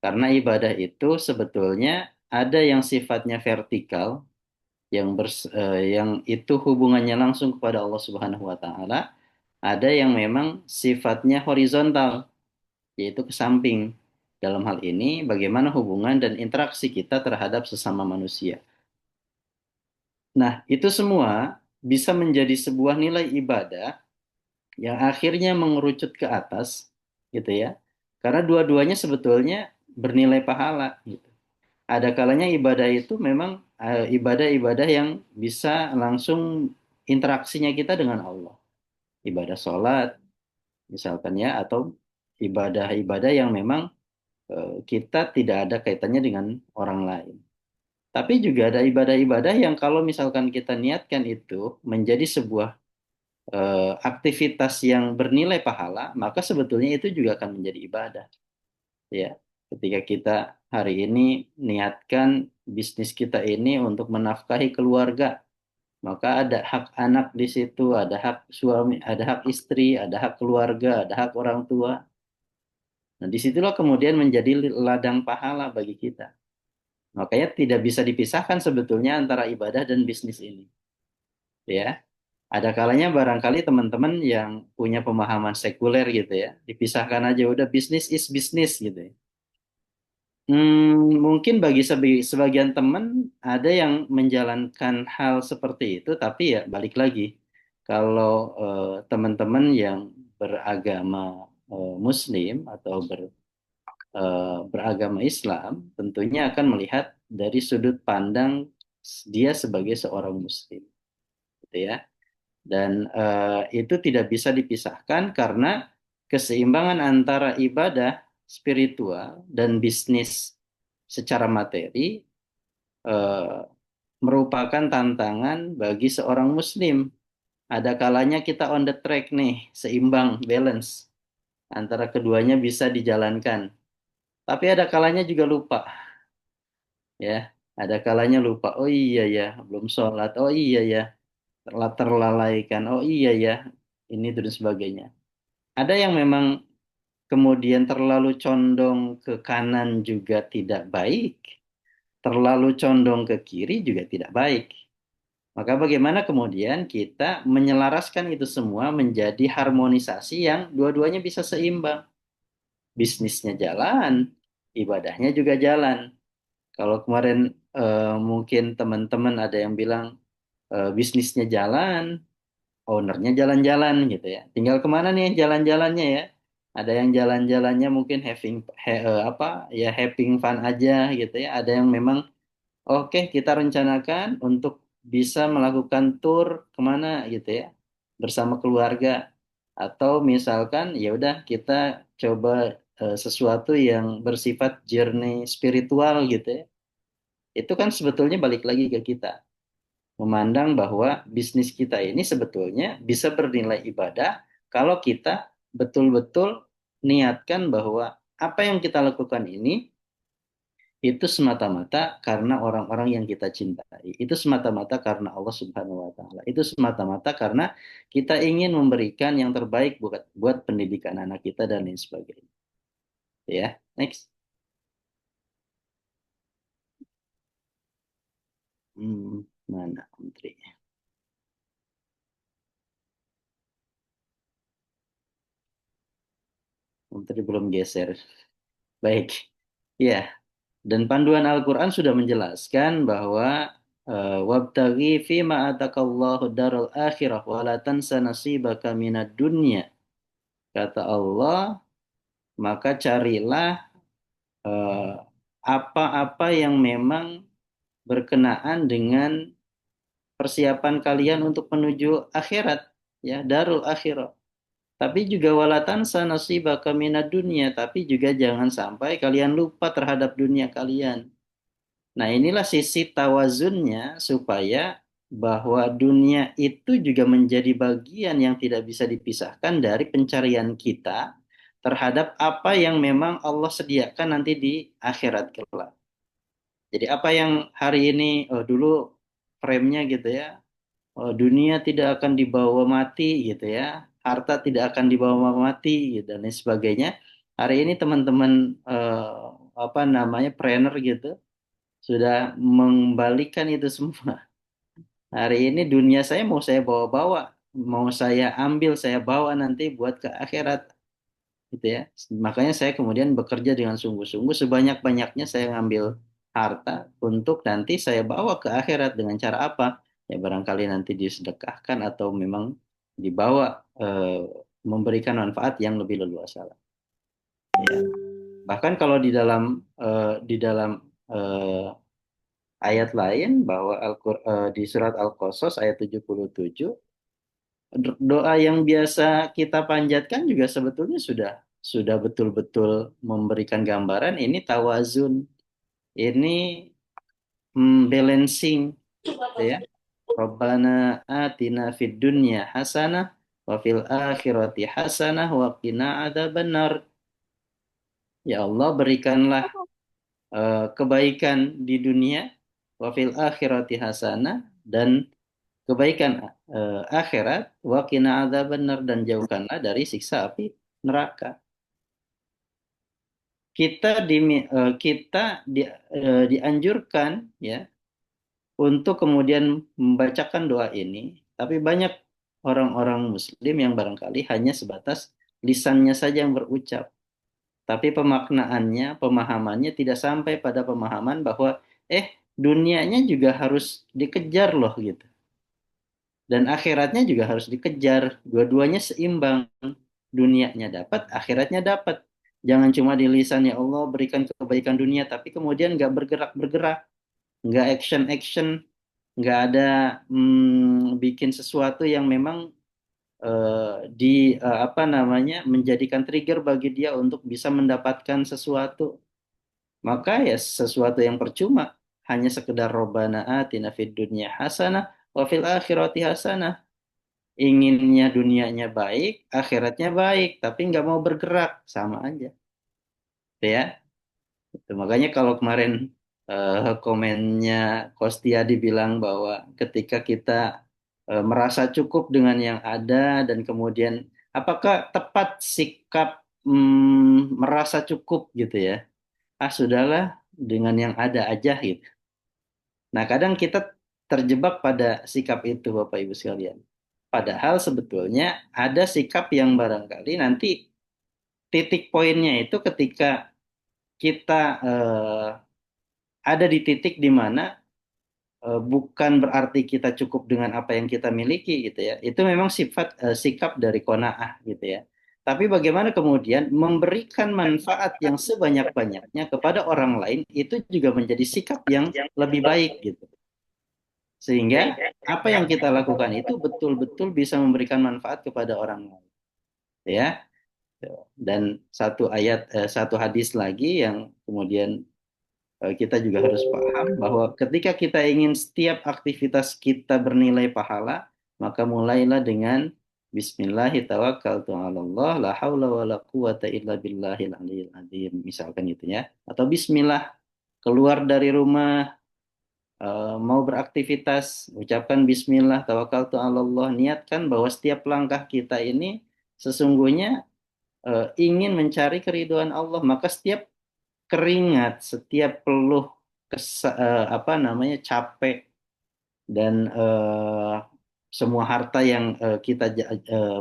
Karena ibadah itu sebetulnya ada yang sifatnya vertikal, yang itu hubungannya langsung kepada Allah Subhanahu wa taala, ada yang memang sifatnya horizontal, yaitu ke samping. Dalam hal ini bagaimana hubungan dan interaksi kita terhadap sesama manusia. Nah, itu semua bisa menjadi sebuah nilai ibadah yang akhirnya mengerucut ke atas, gitu ya. Karena dua-duanya sebetulnya bernilai pahala, gitu. Ada kalanya ibadah itu memang ibadah-ibadah yang bisa langsung interaksinya kita dengan Allah. Ibadah sholat, misalkan ya, atau ibadah-ibadah yang memang kita tidak ada kaitannya dengan orang lain. Tapi juga ada ibadah-ibadah yang kalau misalkan kita niatkan itu menjadi sebuah aktivitas yang bernilai pahala, maka sebetulnya itu juga akan menjadi ibadah. Ya, ketika kita hari ini niatkan bisnis kita ini untuk menafkahi keluarga, maka ada hak anak di situ, ada hak suami, ada hak istri, ada hak keluarga, ada hak orang tua. Nah, disitulah kemudian menjadi ladang pahala bagi kita. Makanya tidak bisa dipisahkan sebetulnya antara ibadah dan bisnis ini. Ya, ada kalanya barangkali teman-teman yang punya pemahaman sekuler gitu ya, dipisahkan aja udah bisnis is bisnis gitu ya. Mungkin bagi sebagian teman ada yang menjalankan hal seperti itu, tapi ya balik lagi, kalau teman-teman yang beragama Muslim atau beragama Islam, tentunya akan melihat dari sudut pandang dia sebagai seorang Muslim, gitu ya. Dan itu tidak bisa dipisahkan karena keseimbangan antara ibadah spiritual dan bisnis secara materi eh, merupakan tantangan bagi seorang muslim. Ada kalanya kita on the track nih, seimbang, balance antara keduanya bisa dijalankan. Tapi ada kalanya juga lupa, ya. Ada kalanya lupa. Oh iya ya, belum sholat. Oh iya ya, terlalaikan. Oh iya ya, ini dan sebagainya. Ada yang memang kemudian terlalu condong ke kanan juga tidak baik, terlalu condong ke kiri juga tidak baik. Maka bagaimana kemudian kita menyelaraskan itu semua menjadi harmonisasi yang dua-duanya bisa seimbang. Bisnisnya jalan, ibadahnya juga jalan. Kalau kemarin mungkin teman-teman ada yang bilang bisnisnya jalan, ownernya jalan-jalan gitu ya. Tinggal kemana nih jalan-jalannya ya? Ada yang jalan-jalannya mungkin apa ya having fun aja gitu ya. Ada yang memang oke, kita rencanakan untuk bisa melakukan tour kemana gitu ya bersama keluarga atau misalkan ya udah kita coba sesuatu yang bersifat journey spiritual gitu ya. Itu kan sebetulnya balik lagi ke kita memandang bahwa bisnis kita ini sebetulnya bisa bernilai ibadah kalau kita betul-betul niatkan bahwa apa yang kita lakukan ini itu semata-mata karena orang-orang yang kita cintai. Itu semata-mata karena Allah Subhanahu wa taala. Itu semata-mata karena kita ingin memberikan yang terbaik buat pendidikan anak kita dan lain sebagainya. Ya, next. Mana Menteri? Menteri belum geser. Baik. Ya, dan panduan Al-Qur'an sudah menjelaskan bahwa wabtaghi fima atakallahu daral akhirah wa la tansa nasibaka minad dunya. Kata Allah, maka carilah eh, apa-apa yang memang berkenaan dengan persiapan kalian untuk menuju akhirat, ya, darul akhirat. Tapi juga walatan sanasibaka minad dunia, tapi juga jangan sampai kalian lupa terhadap dunia kalian. Nah, inilah sisi tawazunnya supaya bahwa dunia itu juga menjadi bagian yang tidak bisa dipisahkan dari pencarian kita terhadap apa yang memang Allah sediakan nanti di akhirat kelak. Jadi apa yang hari ini dulu frame-nya gitu ya. Oh, dunia tidak akan dibawa mati gitu ya, harta tidak akan dibawa mati gitu, dan lain sebagainya. Hari ini teman-teman apa namanya trainer gitu sudah mengembalikan itu semua. Hari ini dunia saya mau saya bawa-bawa, mau saya ambil, saya bawa nanti buat ke akhirat gitu ya. Makanya saya kemudian bekerja dengan sungguh-sungguh sebanyak-banyaknya saya ngambil harta untuk nanti saya bawa ke akhirat dengan cara apa? Ya barangkali nanti disedekahkan atau memang dibawa memberikan manfaat yang lebih leluasa lah. Ya. Bahkan kalau di dalam eh, ayat lain bahwa di surat Al-Qasas ayat 77 doa yang biasa kita panjatkan juga sebetulnya sudah betul-betul memberikan gambaran ini tawazun, ini balancing, gitu ya. Rabbana atina fid dunya hasanah wa fil akhirati hasanah wa qina adzabannar. Ya Allah, berikanlah kebaikan di dunia, wa fil akhirati hasanah, dan kebaikan akhirat, wa qina adzabannar, dan jauhkanlah dari siksa api neraka. Kita dianjurkan ya untuk kemudian membacakan doa ini, tapi banyak orang-orang Muslim yang barangkali hanya sebatas lisannya saja yang berucap, tapi pemaknaannya, pemahamannya tidak sampai pada pemahaman bahwa dunianya juga harus dikejar loh gitu, dan akhiratnya juga harus dikejar, dua-duanya seimbang, dunianya dapat, akhiratnya dapat. Jangan cuma di lisan ya Allah berikan kebaikan dunia, tapi kemudian nggak bergerak-bergerak, nggak action-action, nggak ada bikin sesuatu yang memang apa namanya menjadikan trigger bagi dia untuk bisa mendapatkan sesuatu. Maka ya sesuatu yang percuma, hanya sekedar Robbana atina fid dunya hasanah wa fil akhirati hasanah. Inginnya dunianya baik, akhiratnya baik, tapi nggak mau bergerak, sama aja. Gitu ya. Itu makanya kalau kemarin komennya Kostia dibilang bahwa ketika kita merasa cukup dengan yang ada dan kemudian apakah tepat sikap merasa cukup gitu ya? Ah sudahlah dengan yang ada aja gitu. Nah kadang kita terjebak pada sikap itu Bapak Ibu sekalian. Padahal sebetulnya ada sikap yang barangkali nanti titik poinnya itu ketika kita ada di titik di mana bukan berarti kita cukup dengan apa yang kita miliki gitu ya. Itu memang sikap dari qanaah gitu ya. Tapi bagaimana kemudian memberikan manfaat yang sebanyak-banyaknya kepada orang lain itu juga menjadi sikap yang lebih baik gitu. Sehingga apa yang kita lakukan itu betul-betul bisa memberikan manfaat kepada orang lain ya. Dan satu hadis lagi yang kemudian kita juga harus paham bahwa ketika kita ingin setiap aktivitas kita bernilai pahala, maka mulailah dengan Bismillahirrahmanirrahim, la haula wa la quwata illa billahil aliyil azim, misalkan gitu ya. Atau Bismillah, keluar dari rumah, mau beraktivitas, ucapkan Bismillah, tawakkaltu 'alallah, niatkan bahwa setiap langkah kita ini sesungguhnya ingin mencari keridhaan Allah, maka setiap keringat, setiap peluh apa namanya capek dan semua harta yang kita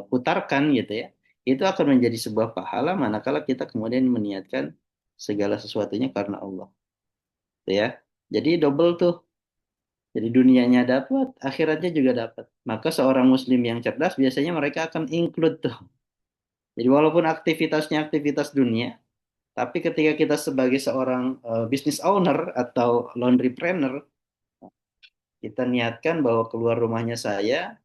putarkan gitu ya, itu akan menjadi sebuah pahala manakala kita kemudian meniatkan segala sesuatunya karena Allah, gitu ya. Jadi double tuh. Jadi dunianya dapat, akhiratnya juga dapat. Maka seorang muslim yang cerdas biasanya mereka akan include tuh. Jadi walaupun aktivitasnya aktivitas dunia, tapi ketika kita sebagai seorang business owner atau laundrypreneur, kita niatkan bahwa keluar rumahnya saya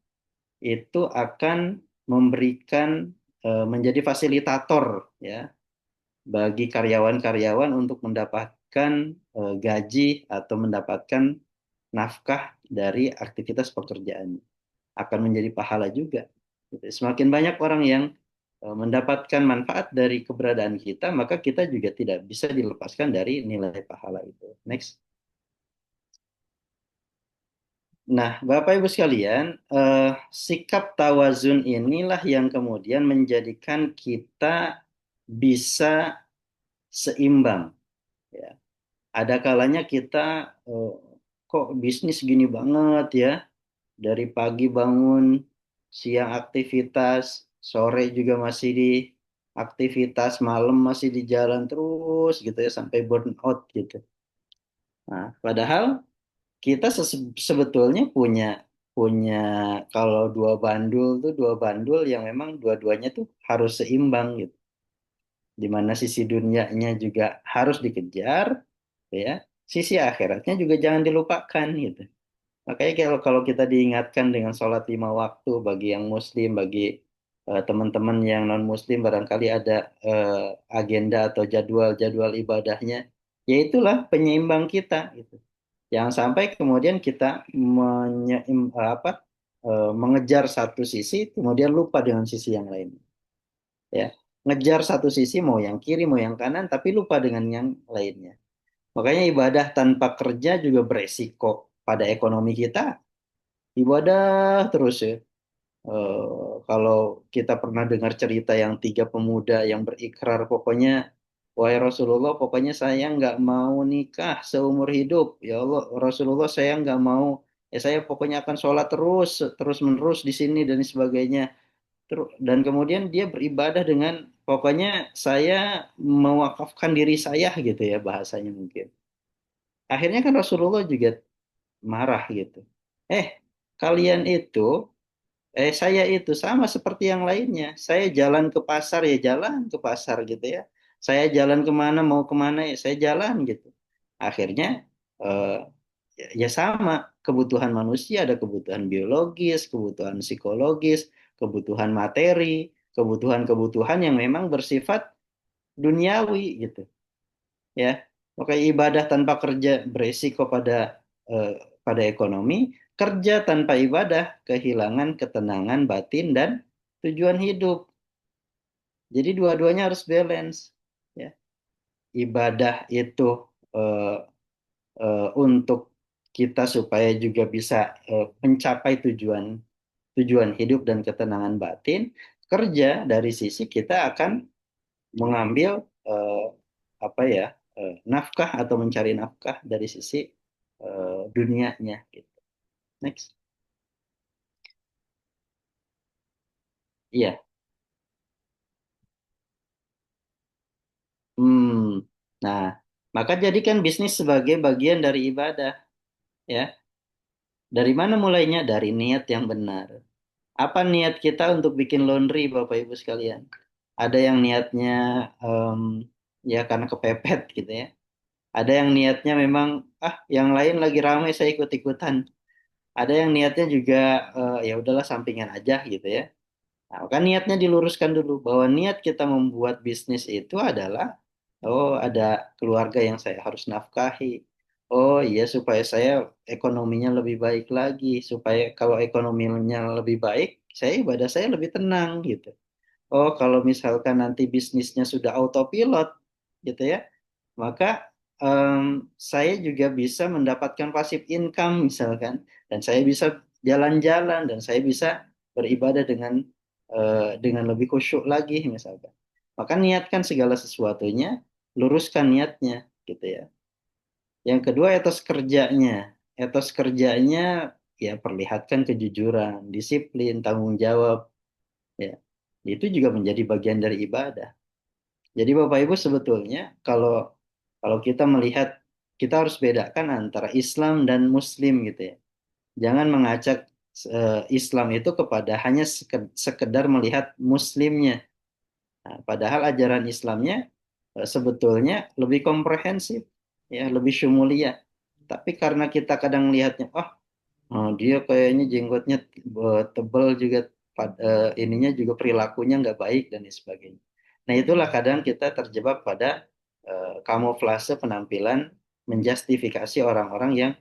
itu akan memberikan menjadi fasilitator ya bagi karyawan-karyawan untuk mendapatkan gaji atau mendapatkan nafkah dari aktivitas pekerjaan. Akan menjadi pahala juga. Gitu. Semakin banyak orang yang mendapatkan manfaat dari keberadaan kita, maka kita juga tidak bisa dilepaskan dari nilai pahala itu. Next. Nah, Bapak Ibu sekalian, sikap tawazun inilah yang kemudian menjadikan kita bisa seimbang. Ya. Ada kalanya kita eh, kok bisnis gini banget ya, dari pagi bangun, siang aktivitas, sore juga masih di aktivitas, malam masih di jalan terus gitu ya sampai burn out gitu. Nah, padahal kita sebetulnya punya punya kalau dua bandul yang memang dua-duanya tuh harus seimbang gitu. Di mana sisi dunianya juga harus dikejar, ya. Sisi akhiratnya juga jangan dilupakan gitu. Makanya kalau kalau kita diingatkan dengan sholat 5 waktu bagi yang muslim, bagi teman-teman yang non muslim barangkali ada agenda atau jadwal-jadwal ibadahnya, ya itulah penyeimbang kita gitu. Jangan sampai kemudian kita mengejar satu sisi kemudian lupa dengan sisi yang lain. Ya, ngejar satu sisi mau yang kiri mau yang kanan tapi lupa dengan yang lainnya. Makanya ibadah tanpa kerja juga beresiko pada ekonomi kita. Ibadah terus ya. Kalau kita pernah dengar cerita yang tiga pemuda yang berikrar, pokoknya, wahai Rasulullah, pokoknya saya nggak mau nikah seumur hidup. Ya Allah, Rasulullah, saya nggak mau. Ya saya pokoknya akan sholat terus, terus menerus di sini dan sebagainya. Dan kemudian dia beribadah dengan, pokoknya saya mewakafkan diri saya gitu ya bahasanya mungkin. Akhirnya kan Rasulullah juga marah gitu. Eh, kalian itu saya itu sama seperti yang lainnya. Saya jalan ke pasar ya jalan ke pasar gitu ya. Saya jalan kemana mau kemana ya saya jalan gitu. Akhirnya eh, ya sama kebutuhan manusia ada kebutuhan biologis, kebutuhan psikologis, kebutuhan materi, kebutuhan-kebutuhan yang memang bersifat duniawi gitu ya. Oke, ibadah tanpa kerja beresiko eh, pada ekonomi, kerja tanpa ibadah kehilangan ketenangan batin dan tujuan hidup. Jadi dua-duanya harus balance. Ya, ibadah itu eh, untuk kita supaya juga bisa mencapai tujuan tujuan hidup dan ketenangan batin. Kerja dari sisi kita akan mengambil eh, apa ya nafkah atau mencari nafkah dari sisi dunianya gitu. Next. Iya. Hmm. Nah, maka jadikan bisnis sebagai bagian dari ibadah, ya. Dari mana mulainya? Dari niat yang benar. Apa niat kita untuk bikin laundry, Bapak Ibu sekalian? Ada yang niatnya em, ya karena kepepet gitu ya. Ada yang niatnya memang yang lain lagi ramai saya ikut-ikutan. Ada yang niatnya juga ya udahlah sampingan aja gitu ya. Nah, kan niatnya diluruskan dulu bahwa niat kita membuat bisnis itu adalah oh ada keluarga yang saya harus nafkahi. Oh iya supaya saya ekonominya lebih baik lagi, supaya kalau ekonominya lebih baik, saya ibadah saya lebih tenang gitu. Oh kalau misalkan nanti bisnisnya sudah autopilot gitu ya, maka saya juga bisa mendapatkan passive income misalkan, dan saya bisa jalan-jalan dan saya bisa beribadah dengan lebih khusyuk lagi misalkan. Maka niatkan segala sesuatunya, luruskan niatnya gitu ya. Yang kedua etos kerjanya. Etos kerjanya ya perlihatkan kejujuran, disiplin, tanggung jawab ya. Itu juga menjadi bagian dari ibadah. Jadi Bapak Ibu sebetulnya kalau kalau kita melihat kita harus bedakan antara Islam dan Muslim gitu ya. Jangan mengacak Islam itu kepada hanya sekedar melihat Muslimnya. Nah, padahal ajaran Islamnya sebetulnya lebih komprehensif, ya, lebih syumuliyah. Tapi karena kita kadang melihatnya, dia kayaknya jenggotnya tebal juga, ininya juga perilakunya nggak baik dan lain sebagainya. Nah, itulah kadang kita terjebak pada kamuflase penampilan menjustifikasi orang-orang yang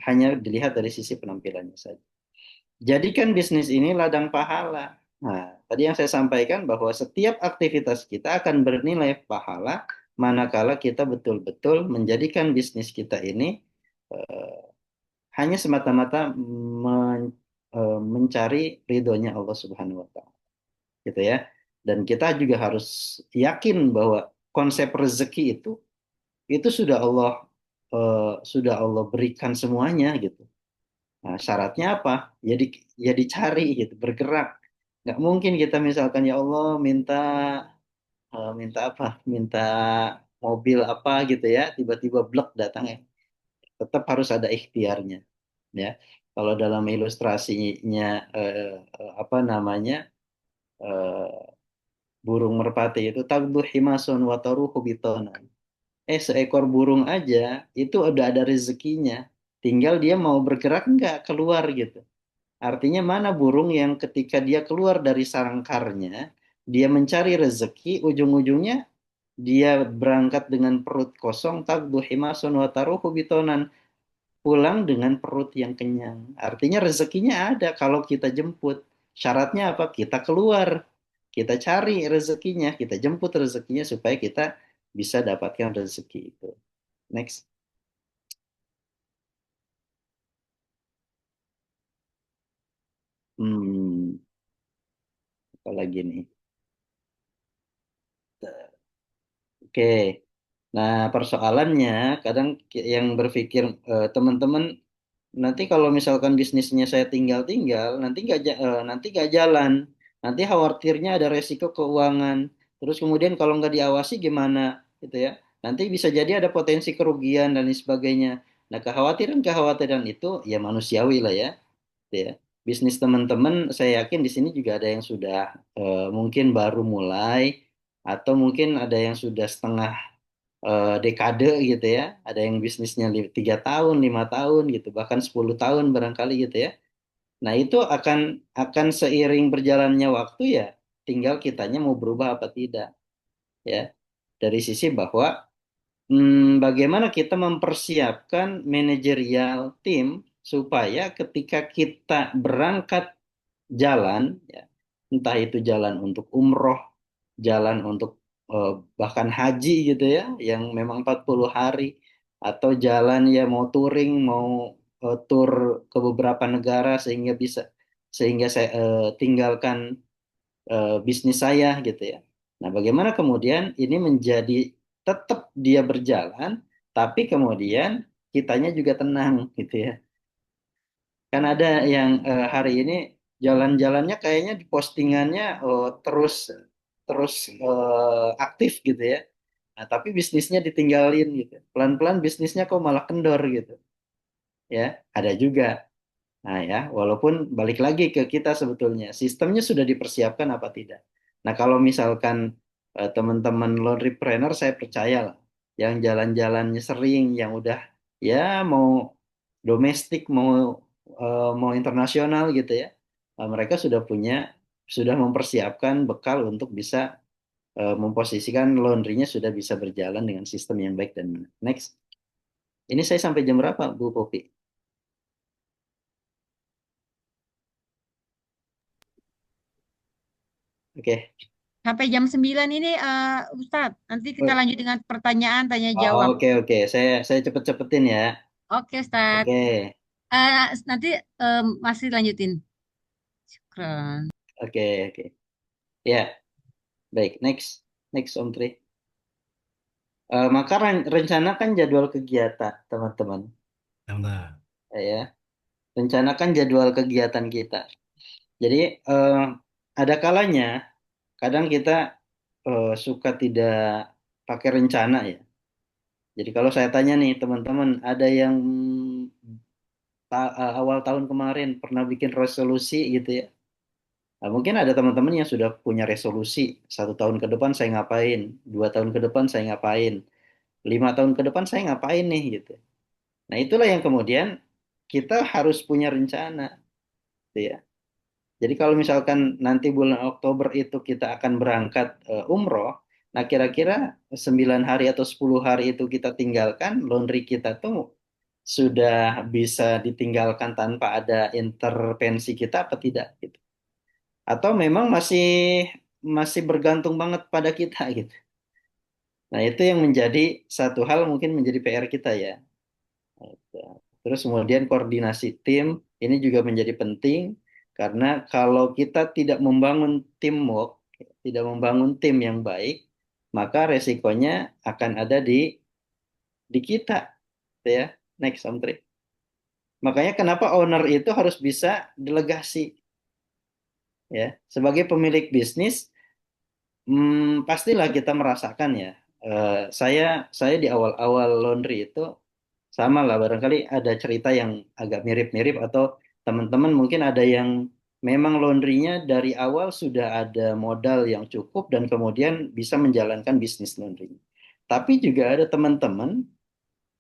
hanya dilihat dari sisi penampilannya saja. Jadikan bisnis ini ladang pahala. Nah, tadi yang saya sampaikan bahwa setiap aktivitas kita akan bernilai pahala manakala kita betul-betul menjadikan bisnis kita ini hanya semata-mata mencari ridhonya Allah Subhanahu wa taala gitu ya. Dan kita juga harus yakin bahwa konsep rezeki itu sudah Allah berikan semuanya gitu. Nah, syaratnya apa? Ya ya dicari gitu, bergerak. Nggak mungkin kita misalkan ya Allah minta apa? Minta mobil apa gitu ya, tiba-tiba blek datang ya. Tetap harus ada ikhtiarnya ya. Kalau dalam ilustrasinya apa namanya burung merpati itu tagdu himasun wa taruhu bitonan. Seekor burung aja itu udah ada rezekinya. Tinggal dia mau bergerak nggak keluar gitu. Artinya mana burung yang ketika dia keluar dari sarangkarnya, dia mencari rezeki, ujung-ujungnya dia berangkat dengan perut kosong, tagdu himasun wa taruhu bitonan, pulang dengan perut yang kenyang. Artinya rezekinya ada kalau kita jemput. Syaratnya apa? Kita keluar, kita cari rezekinya, kita jemput rezekinya supaya kita bisa dapatkan rezeki itu. Next. Hmm, apa lagi nih? Oke. Nah, persoalannya kadang yang berpikir teman-teman nanti kalau misalkan bisnisnya saya tinggal-tinggal, nanti nggak jalan. Nanti khawatirnya ada resiko keuangan. Terus kemudian kalau nggak diawasi gimana, gitu ya. Nanti bisa jadi ada potensi kerugian dan lain sebagainya. Nah, kekhawatiran-kekhawatiran itu ya manusiawi lah ya, gitu ya. Bisnis teman-teman, saya yakin di sini juga ada yang sudah mungkin baru mulai, atau mungkin ada yang sudah setengah dekade gitu ya. Ada yang bisnisnya 3 tahun, 5 tahun gitu, bahkan 10 tahun barangkali gitu ya. Nah itu akan seiring berjalannya waktu ya, tinggal kitanya mau berubah apa tidak ya. Dari sisi bahwa bagaimana kita mempersiapkan manajerial tim supaya ketika kita berangkat jalan ya, entah itu jalan untuk umroh, jalan untuk eh, bahkan haji gitu ya, yang memang 40 hari, atau jalan ya mau touring, mau tur ke beberapa negara sehingga saya tinggalkan bisnis saya gitu ya. Nah, bagaimana kemudian ini menjadi tetap dia berjalan, tapi kemudian kitanya juga tenang gitu ya. Kan ada yang hari ini jalan-jalannya kayaknya di postingannya terus terus aktif gitu ya. Nah, tapi bisnisnya ditinggalin gitu. Pelan-pelan bisnisnya kok malah kendor gitu. Ya, ada juga. Nah ya, walaupun balik lagi ke kita sebetulnya, sistemnya sudah dipersiapkan apa tidak. Nah kalau misalkan teman-teman laundrypreneur saya percaya lah, yang jalan-jalannya sering, yang udah ya mau domestik, mau internasional gitu ya, mereka sudah mempersiapkan bekal untuk bisa memposisikan laundrynya sudah bisa berjalan dengan sistem yang baik dan benar. Next, ini saya sampai jam berapa Bu Popi? Oke. Sampai jam 9 ini, Ustadz. Nanti kita Okay. lanjut dengan pertanyaan, tanya Oh, jawab. oke oke, saya cepet-cepetin ya. Oke, Ustadz. Oke Nanti masih lanjutin. Syukran. oke oke. Ya, baik. Next next Om Tri. Maka rencanakan jadwal kegiatan teman-teman. Nah, Ya, rencanakan jadwal kegiatan kita. Jadi ada kalanya, kadang kita suka tidak pakai rencana ya. Jadi kalau saya tanya nih teman-teman, ada yang awal tahun kemarin pernah bikin resolusi gitu ya. Nah, mungkin ada teman-teman yang sudah punya resolusi, 1 tahun ke depan saya ngapain, 2 tahun ke depan saya ngapain, 5 tahun ke depan saya ngapain nih gitu. Nah itulah yang kemudian kita harus punya rencana, gitu ya. Jadi kalau misalkan nanti bulan Oktober itu kita akan berangkat umroh, nah kira-kira 9 hari atau 10 hari itu kita tinggalkan, laundry kita tuh sudah bisa ditinggalkan tanpa ada intervensi kita apa tidak gitu. Atau memang masih masih bergantung banget pada kita gitu. Nah, itu yang menjadi satu hal mungkin menjadi PR kita ya. Gitu. Terus kemudian koordinasi tim ini juga menjadi penting karena kalau kita tidak membangun teamwork, tidak membangun tim yang baik, maka resikonya akan ada di kita, ya. Next, Om Tri. Makanya kenapa owner itu harus bisa delegasi, ya. Sebagai pemilik bisnis, pastilah kita merasakan ya. Saya di awal-awal laundry itu sama lah, barangkali ada cerita yang agak mirip-mirip atau teman-teman mungkin ada yang memang laundrynya dari awal sudah ada modal yang cukup dan kemudian bisa menjalankan bisnis laundry. Tapi juga ada teman-teman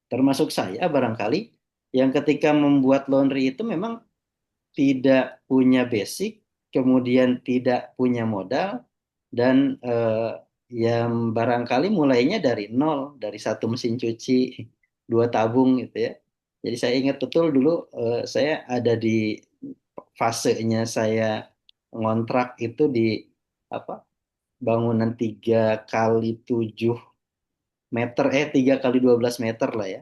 termasuk saya barangkali yang ketika membuat laundry itu memang tidak punya basic, kemudian tidak punya modal, dan yang barangkali mulainya dari nol, dari satu mesin cuci, dua tabung gitu ya. Jadi saya ingat betul dulu saya ada di fasenya saya ngontrak itu di apa bangunan 3 kali 7 meter, 3 kali 12 meter lah ya.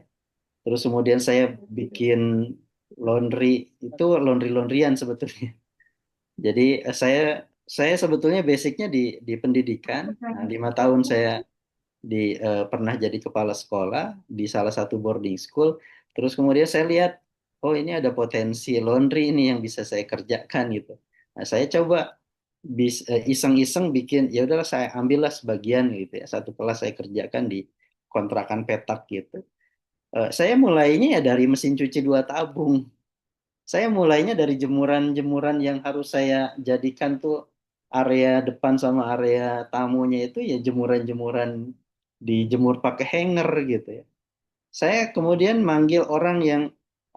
Terus kemudian saya bikin laundry, itu laundryan sebetulnya. Jadi saya sebetulnya basicnya di pendidikan. Nah, 5 tahun saya pernah jadi kepala sekolah di salah satu boarding school. Terus kemudian saya lihat, oh ini ada potensi laundry ini yang bisa saya kerjakan gitu. Nah, saya coba iseng-iseng bikin, ya udahlah saya ambillah sebagian gitu ya. Satu kelas saya kerjakan di kontrakan petak gitu. Saya mulainya ya dari mesin cuci 2 tabung. Saya mulainya dari jemuran-jemuran yang harus saya jadikan tuh area depan sama area tamunya itu ya jemuran-jemuran dijemur pakai hanger gitu ya. Saya kemudian manggil orang yang,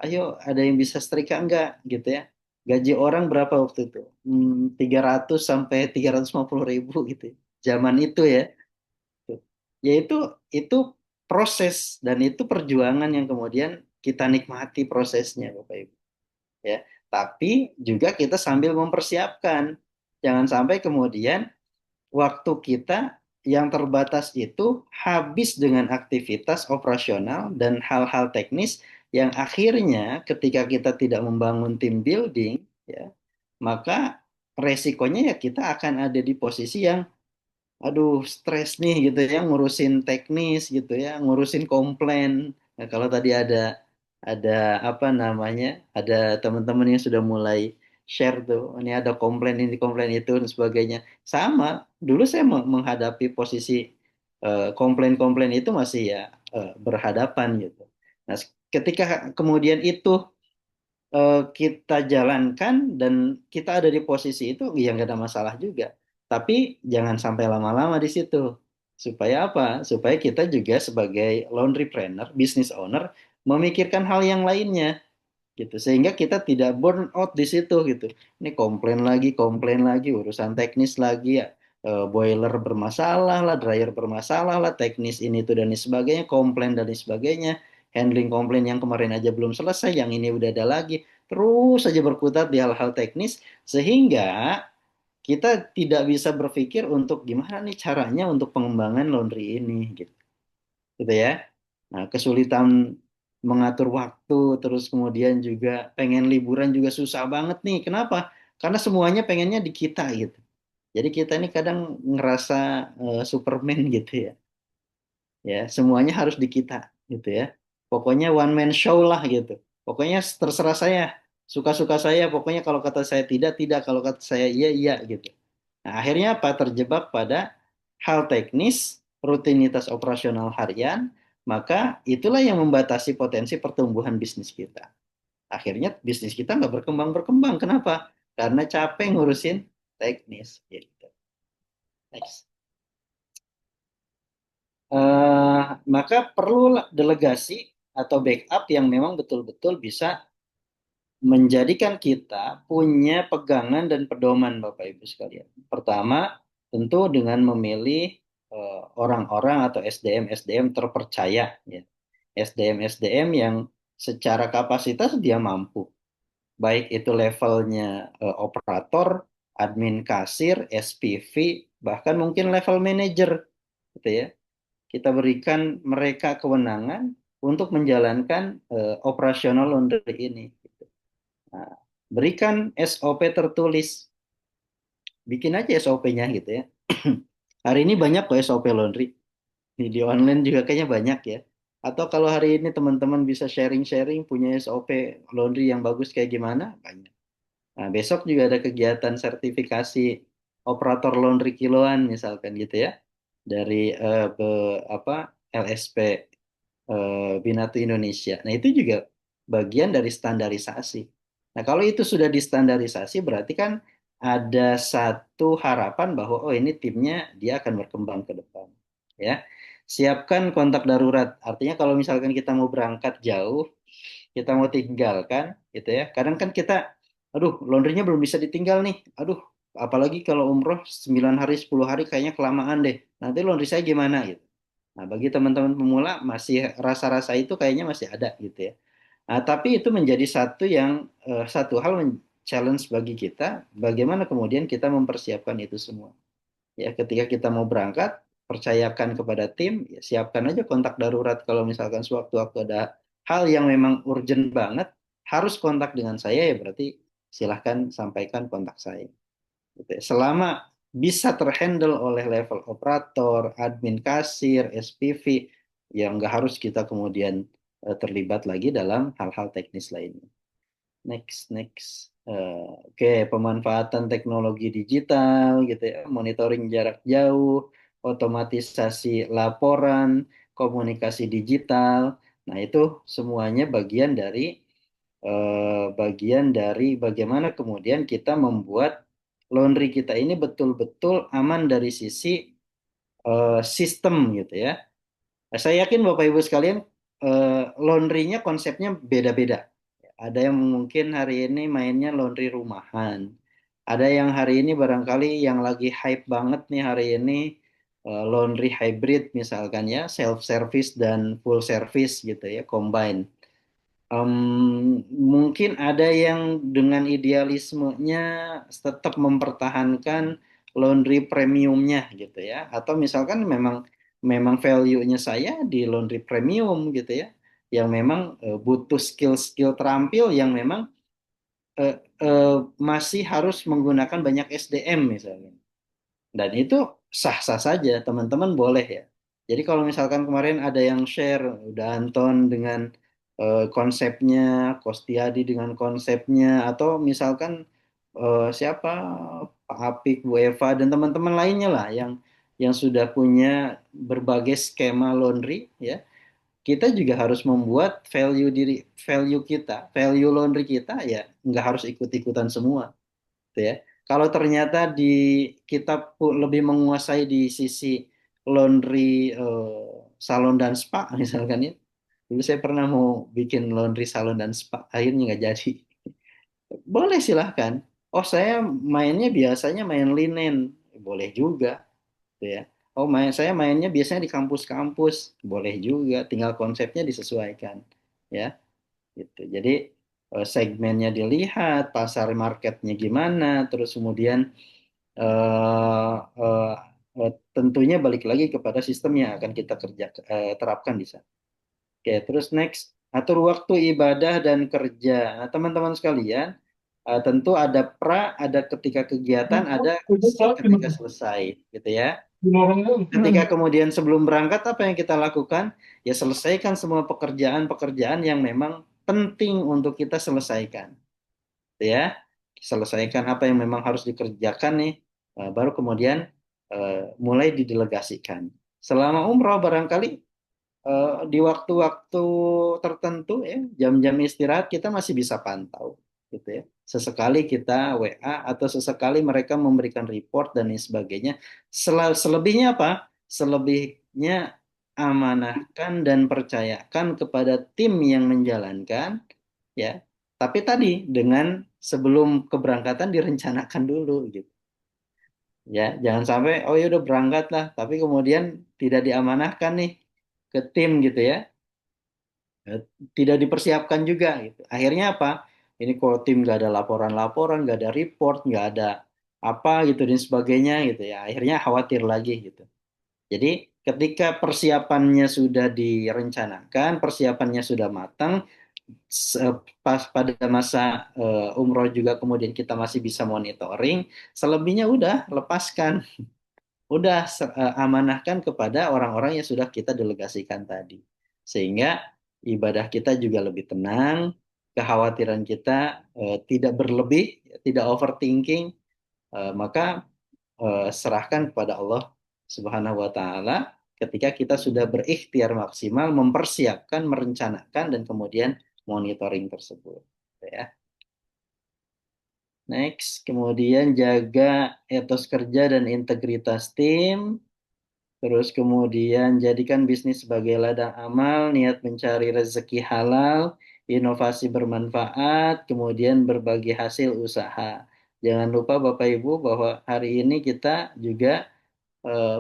ayo ada yang bisa setrika enggak gitu ya. Gaji orang berapa waktu itu? 300 sampai 350 ribu gitu ya. Zaman itu ya. Ya itu proses dan itu perjuangan yang kemudian kita nikmati prosesnya Bapak Ibu ya. Tapi juga kita sambil mempersiapkan. Jangan sampai kemudian waktu kita yang terbatas itu habis dengan aktivitas operasional dan hal-hal teknis yang akhirnya ketika kita tidak membangun team building ya, maka resikonya ya kita akan ada di posisi yang aduh stres nih gitu ya ngurusin teknis gitu ya ngurusin komplain. Nah, kalau tadi ada apa namanya ada teman-teman yang sudah mulai share tuh ini ada komplain ini komplain itu dan sebagainya sama dulu saya menghadapi posisi komplain-komplain itu masih ya berhadapan gitu. Nah ketika kemudian itu kita jalankan dan kita ada di posisi itu ya nggak ada masalah juga. Tapi jangan sampai lama-lama di situ. Supaya apa? Supaya kita juga sebagai laundrypreneur, business owner, memikirkan hal yang lainnya gitu. Sehingga kita tidak burn out di situ gitu. Ini komplain lagi, urusan teknis lagi ya. Boiler bermasalah lah, dryer bermasalah lah, teknis ini itu dan lain sebagainya, komplain dan lain sebagainya. Handling komplain yang kemarin aja belum selesai, yang ini udah ada lagi. Terus saja berkutat di hal-hal teknis sehingga kita tidak bisa berpikir untuk gimana nih caranya untuk pengembangan laundry ini gitu. Gitu ya. Nah, kesulitan mengatur waktu, terus kemudian juga pengen liburan juga susah banget nih. Kenapa? Karena semuanya pengennya di kita gitu. Jadi kita ini kadang ngerasa Superman gitu ya. Ya, semuanya harus di kita gitu ya. Pokoknya one man show lah gitu. Pokoknya terserah saya, suka-suka saya. Pokoknya kalau kata saya tidak, tidak. Kalau kata saya iya, iya gitu. Nah, akhirnya apa? Terjebak pada hal teknis, rutinitas operasional harian, maka itulah yang membatasi potensi pertumbuhan bisnis kita. Akhirnya bisnis kita nggak berkembang-berkembang. Kenapa? Karena capek ngurusin teknis. Gitu. Next. Maka perlu delegasi atau backup yang memang betul-betul bisa menjadikan kita punya pegangan dan pedoman Bapak Ibu sekalian. Pertama, tentu dengan memilih orang-orang atau SDM-SDM terpercaya ya. SDM-SDM yang secara kapasitas dia mampu. Baik itu levelnya operator, admin kasir, SPV, bahkan mungkin level manager gitu ya. Kita berikan mereka kewenangan untuk menjalankan operasional laundry ini. Nah, berikan SOP tertulis, bikin aja SOP-nya gitu ya. Hari ini banyak kok SOP laundry. Di online juga kayaknya banyak ya. Atau kalau hari ini teman-teman bisa sharing-sharing punya SOP laundry yang bagus kayak gimana, banyak. Nah, besok juga ada kegiatan sertifikasi operator laundry kiloan misalkan gitu ya. Dari apa LSP Binatu Indonesia. Nah, itu juga bagian dari standarisasi. Nah, kalau itu sudah distandarisasi berarti kan ada satu harapan bahwa oh ini timnya dia akan berkembang ke depan. Ya. Siapkan kontak darurat. Artinya kalau misalkan kita mau berangkat jauh, kita mau tinggalkan gitu ya. Kadang kan kita aduh, laundrynya belum bisa ditinggal nih. Aduh, apalagi kalau umroh 9 hari 10 hari kayaknya kelamaan deh. Nanti laundry saya gimana gitu. Nah, bagi teman-teman pemula masih rasa-rasa itu kayaknya masih ada gitu ya. Nah, tapi itu menjadi satu hal challenge bagi kita, bagaimana kemudian kita mempersiapkan itu semua. Ya, ketika kita mau berangkat, percayakan kepada tim, ya, siapkan aja kontak darurat kalau misalkan sewaktu-waktu ada hal yang memang urgent banget, harus kontak dengan saya ya berarti silahkan sampaikan kontak saya gitu ya. Selama bisa terhandle oleh level operator, admin kasir, SPV, yang nggak harus kita kemudian terlibat lagi dalam hal-hal teknis lainnya. Next, next. Oke, pemanfaatan teknologi digital gitu ya, monitoring jarak jauh, otomatisasi laporan, komunikasi digital. Nah, itu semuanya bagian dari bagaimana kemudian kita membuat laundry kita ini betul-betul aman dari sisi sistem gitu ya. Saya yakin Bapak Ibu sekalian laundry-nya konsepnya beda-beda. Ada yang mungkin hari ini mainnya laundry rumahan. Ada yang hari ini barangkali yang lagi hype banget nih hari ini laundry hybrid misalkan ya, self service dan full service gitu ya, combine. Mungkin ada yang dengan idealismenya tetap mempertahankan laundry premiumnya gitu ya, atau misalkan memang memang value-nya saya di laundry premium gitu ya, yang memang butuh skill-skill terampil yang memang eh, eh, masih harus menggunakan banyak SDM misalnya. Dan itu sah-sah saja, teman-teman boleh ya. Jadi kalau misalkan kemarin ada yang share, udah Anton dengan konsepnya, Kostiadi dengan konsepnya, atau misalkan siapa, Pak Apik, Bu Eva, dan teman-teman lainnya lah yang sudah punya berbagai skema laundry, ya. Kita juga harus membuat value kita, value laundry kita ya nggak harus ikut-ikutan semua gitu ya. Kalau ternyata kita lebih menguasai di sisi laundry salon dan spa misalkan ya. Dulu saya pernah mau bikin laundry salon dan spa, akhirnya nggak jadi. Boleh silahkan. Oh saya mainnya biasanya main linen, boleh juga, gitu ya. Oh saya mainnya biasanya di kampus-kampus, boleh juga. Tinggal konsepnya disesuaikan, ya. Gitu. Jadi segmennya dilihat, pasar marketnya gimana, terus kemudian eh, eh, tentunya balik lagi kepada sistem yang akan kita terapkan di sana. Oke, terus next, atur waktu ibadah dan kerja. Nah, teman-teman sekalian, tentu ada ada ketika kegiatan, ada ketika selesai, gitu ya. Ketika kemudian sebelum berangkat apa yang kita lakukan? Ya selesaikan semua pekerjaan-pekerjaan yang memang penting untuk kita selesaikan, gitu ya. Selesaikan apa yang memang harus dikerjakan nih, baru kemudian mulai didelegasikan. Selama umroh barangkali di waktu-waktu tertentu ya, jam-jam istirahat kita masih bisa pantau gitu ya. Sesekali kita WA atau sesekali mereka memberikan report dan lain sebagainya. Selebihnya apa? Selebihnya amanahkan dan percayakan kepada tim yang menjalankan ya. Tapi tadi dengan sebelum keberangkatan direncanakan dulu gitu. Ya, jangan sampai oh ya udah berangkat lah, tapi kemudian tidak diamanahkan nih ke tim gitu ya. Eh, Tidak dipersiapkan juga gitu. Akhirnya apa? Ini kalau tim nggak ada laporan-laporan, nggak ada report, nggak ada apa gitu dan sebagainya gitu ya. Akhirnya khawatir lagi gitu. Jadi ketika persiapannya sudah direncanakan, persiapannya sudah matang, pas pada masa umroh juga kemudian kita masih bisa monitoring, selebihnya udah lepaskan, udah amanahkan kepada orang-orang yang sudah kita delegasikan tadi. Sehingga ibadah kita juga lebih tenang, kekhawatiran kita tidak berlebih, tidak overthinking, maka serahkan kepada Allah Subhanahu wa taala ketika kita sudah berikhtiar maksimal mempersiapkan, merencanakan dan kemudian monitoring tersebut, ya. Next, kemudian jaga etos kerja dan integritas tim. Terus kemudian jadikan bisnis sebagai ladang amal, niat mencari rezeki halal, inovasi bermanfaat, kemudian berbagi hasil usaha. Jangan lupa Bapak Ibu bahwa hari ini kita juga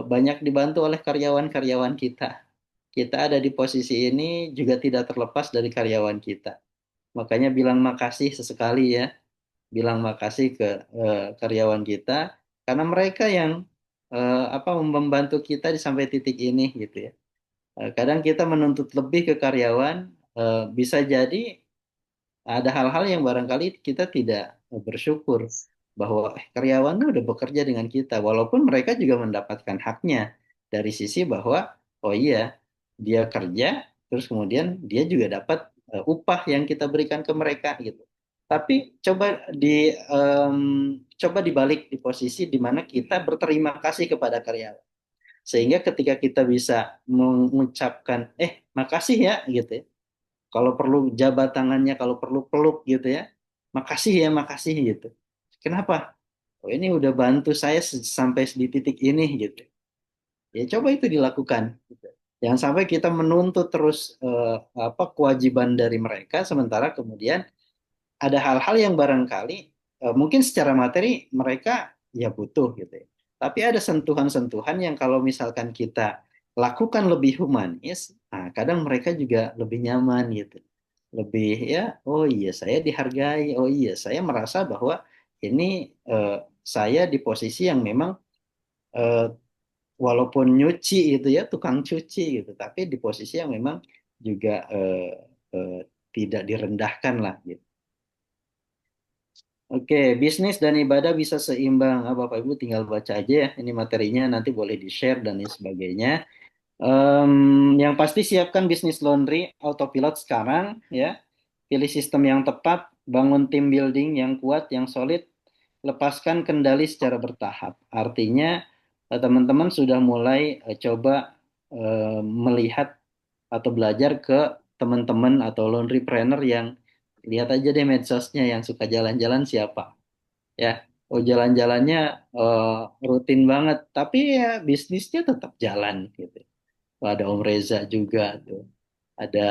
banyak dibantu oleh karyawan-karyawan kita. Kita ada di posisi ini juga tidak terlepas dari karyawan kita. Makanya bilang makasih sesekali ya, bilang makasih ke karyawan kita karena mereka yang membantu kita di sampai titik ini gitu ya. Kadang kita menuntut lebih ke karyawan, bisa jadi ada hal-hal yang barangkali kita tidak bersyukur bahwa karyawan tuh udah bekerja dengan kita, walaupun mereka juga mendapatkan haknya dari sisi bahwa oh iya dia kerja, terus kemudian dia juga dapat upah yang kita berikan ke mereka gitu. Tapi coba dibalik di posisi di mana kita berterima kasih kepada karyawan, sehingga ketika kita bisa mengucapkan makasih ya gitu ya, kalau perlu jabat tangannya, kalau perlu peluk gitu ya. Makasih gitu. Kenapa? Oh, ini udah bantu saya sampai di titik ini gitu. Ya coba itu dilakukan. Gitu. Jangan sampai kita menuntut terus kewajiban dari mereka, sementara kemudian ada hal-hal yang barangkali mungkin secara materi mereka ya butuh gitu ya. Tapi ada sentuhan-sentuhan yang kalau misalkan kita lakukan lebih humanis, nah kadang mereka juga lebih nyaman gitu. Lebih ya, oh iya saya dihargai, oh iya saya merasa bahwa ini saya di posisi yang memang eh, walaupun nyuci itu ya tukang cuci gitu, tapi di posisi yang memang juga eh, tidak direndahkan lah gitu. Oke, bisnis dan ibadah bisa seimbang. Bapak Ibu tinggal baca aja ya. Ini materinya nanti boleh di-share dan lain sebagainya. Yang pasti siapkan bisnis laundry autopilot sekarang ya. Pilih sistem yang tepat, bangun tim building yang kuat, yang solid, lepaskan kendali secara bertahap. Artinya teman-teman sudah mulai coba melihat atau belajar ke teman-teman atau laundry planner yang lihat aja deh medsosnya yang suka jalan-jalan siapa ya. Oh jalan-jalannya rutin banget, tapi ya bisnisnya tetap jalan gitu. Oh, ada Om Reza juga tuh, ada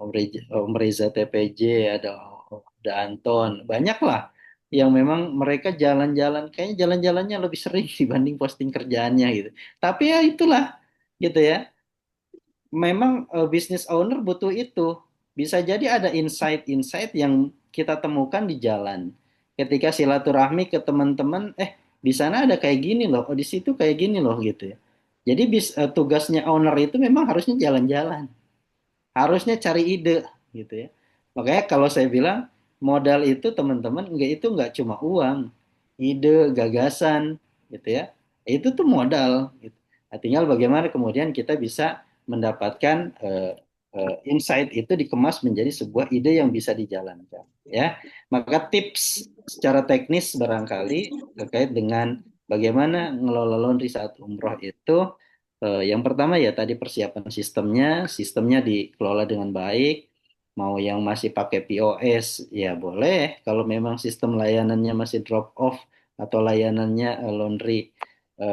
Om Reza TPJ, ada Anton, banyak lah yang memang mereka jalan-jalan, kayaknya jalan-jalannya lebih sering dibanding posting kerjaannya gitu. Tapi ya itulah gitu ya. Memang business owner butuh itu. Bisa jadi ada insight-insight yang kita temukan di jalan. Ketika silaturahmi ke teman-teman, di sana ada kayak gini loh, oh di situ kayak gini loh gitu ya. Jadi tugasnya owner itu memang harusnya jalan-jalan, harusnya cari ide gitu ya. Makanya kalau saya bilang modal itu teman-teman itu nggak cuma uang, ide, gagasan gitu ya. Itu tuh modal gitu. Nah, tinggal bagaimana kemudian kita bisa mendapatkan insight itu dikemas menjadi sebuah ide yang bisa dijalankan ya. Maka tips secara teknis barangkali terkait dengan bagaimana ngelola laundry saat umroh itu yang pertama ya tadi persiapan sistemnya dikelola dengan baik. Mau yang masih pakai POS ya boleh. Kalau memang sistem layanannya masih drop off atau layanannya laundry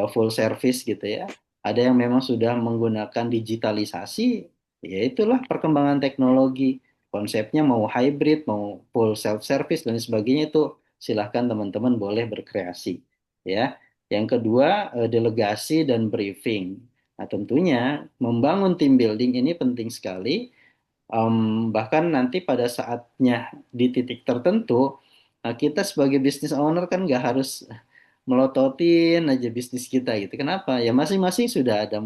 full service gitu ya. Ada yang memang sudah menggunakan digitalisasi, ya itulah perkembangan teknologi. Konsepnya mau hybrid, mau full self service dan sebagainya itu silahkan teman-teman boleh berkreasi ya. Yang kedua, delegasi dan briefing. Nah, tentunya membangun team building ini penting sekali. Bahkan nanti pada saatnya di titik tertentu, kita sebagai business owner kan nggak harus melototin aja bisnis kita gitu. Kenapa? Ya masing-masing sudah ada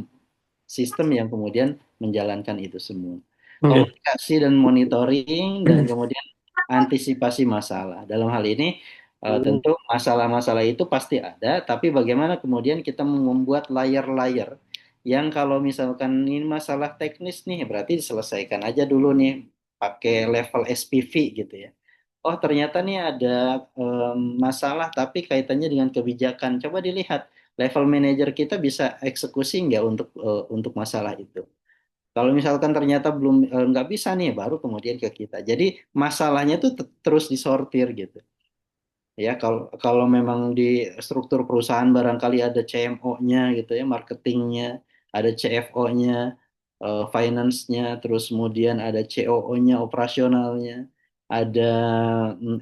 sistem yang kemudian menjalankan itu semua. Oke. Komunikasi dan monitoring dan kemudian antisipasi masalah. Dalam hal ini tentu masalah-masalah itu pasti ada, tapi bagaimana kemudian kita membuat layer-layer yang kalau misalkan ini masalah teknis nih berarti diselesaikan aja dulu nih pakai level SPV gitu ya. Oh, ternyata nih ada masalah tapi kaitannya dengan kebijakan. Coba dilihat level manager kita bisa eksekusi nggak untuk masalah itu. Kalau misalkan ternyata belum nggak bisa nih, baru kemudian ke kita. Jadi masalahnya tuh terus disortir gitu. Ya, kalau kalau memang di struktur perusahaan barangkali ada CMO-nya gitu ya, marketingnya, ada CFO-nya, finance-nya, terus kemudian ada COO-nya, operasionalnya, ada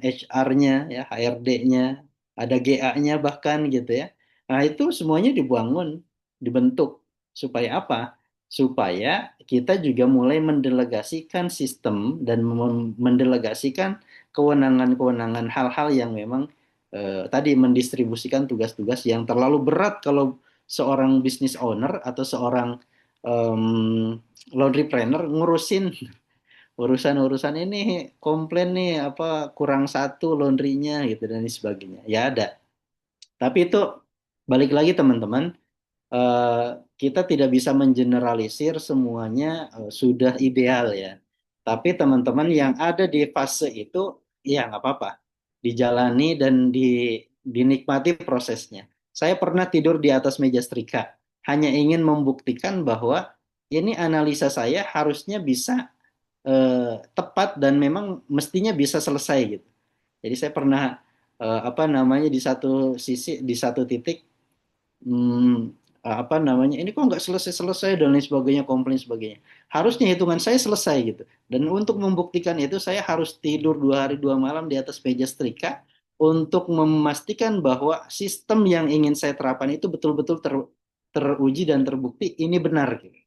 HR-nya, ya, HRD-nya, ada GA-nya bahkan gitu ya. Nah, itu semuanya dibangun, dibentuk supaya apa? Supaya kita juga mulai mendelegasikan sistem dan mendelegasikan kewenangan-kewenangan hal-hal yang memang tadi mendistribusikan tugas-tugas yang terlalu berat kalau seorang business owner atau seorang em, laundry planner ngurusin urusan-urusan ini komplain nih apa kurang satu laundrynya gitu dan lain sebagainya. Ya ada. Tapi itu balik lagi teman-teman, eh, kita tidak bisa mengeneralisir semuanya sudah ideal ya. Tapi teman-teman yang ada di fase itu, ya nggak apa-apa, dijalani dan dinikmati prosesnya. Saya pernah tidur di atas meja setrika, hanya ingin membuktikan bahwa ini analisa saya harusnya bisa tepat dan memang mestinya bisa selesai gitu. Jadi saya pernah apa namanya di satu sisi, di satu titik apa namanya ini kok nggak selesai-selesai dan lain sebagainya komplain sebagainya harusnya hitungan saya selesai gitu dan untuk membuktikan itu saya harus tidur 2 hari 2 malam di atas meja setrika untuk memastikan bahwa sistem yang ingin saya terapkan itu betul-betul teruji dan terbukti ini benar gitu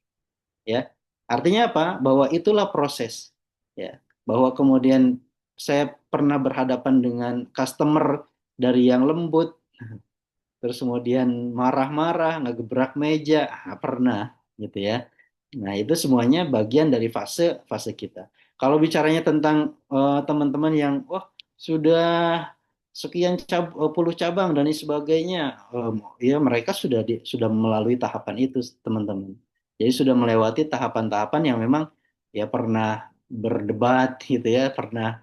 ya artinya apa bahwa itulah proses ya bahwa kemudian saya pernah berhadapan dengan customer dari yang lembut terus kemudian marah-marah, ngegebrak meja, pernah gitu ya. Nah, itu semuanya bagian dari fase kita. Kalau bicaranya tentang teman-teman yang wah sudah sekian puluh cabang dan lain sebagainya, ya mereka sudah melalui tahapan itu, teman-teman. Jadi sudah melewati tahapan-tahapan yang memang ya pernah berdebat gitu ya, pernah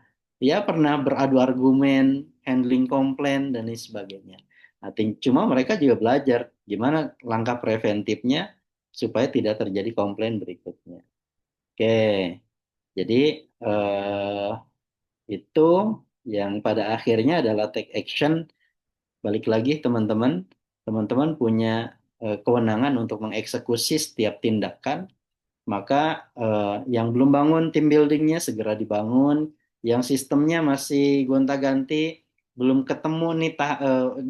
beradu argumen, handling komplain dan lain sebagainya. Nah, cuma mereka juga belajar gimana langkah preventifnya supaya tidak terjadi komplain berikutnya. Oke, jadi eh, itu yang pada akhirnya adalah take action. Balik lagi teman-teman, teman-teman punya kewenangan untuk mengeksekusi setiap tindakan maka yang belum bangun tim buildingnya segera dibangun, yang sistemnya masih gonta-ganti, belum ketemu nih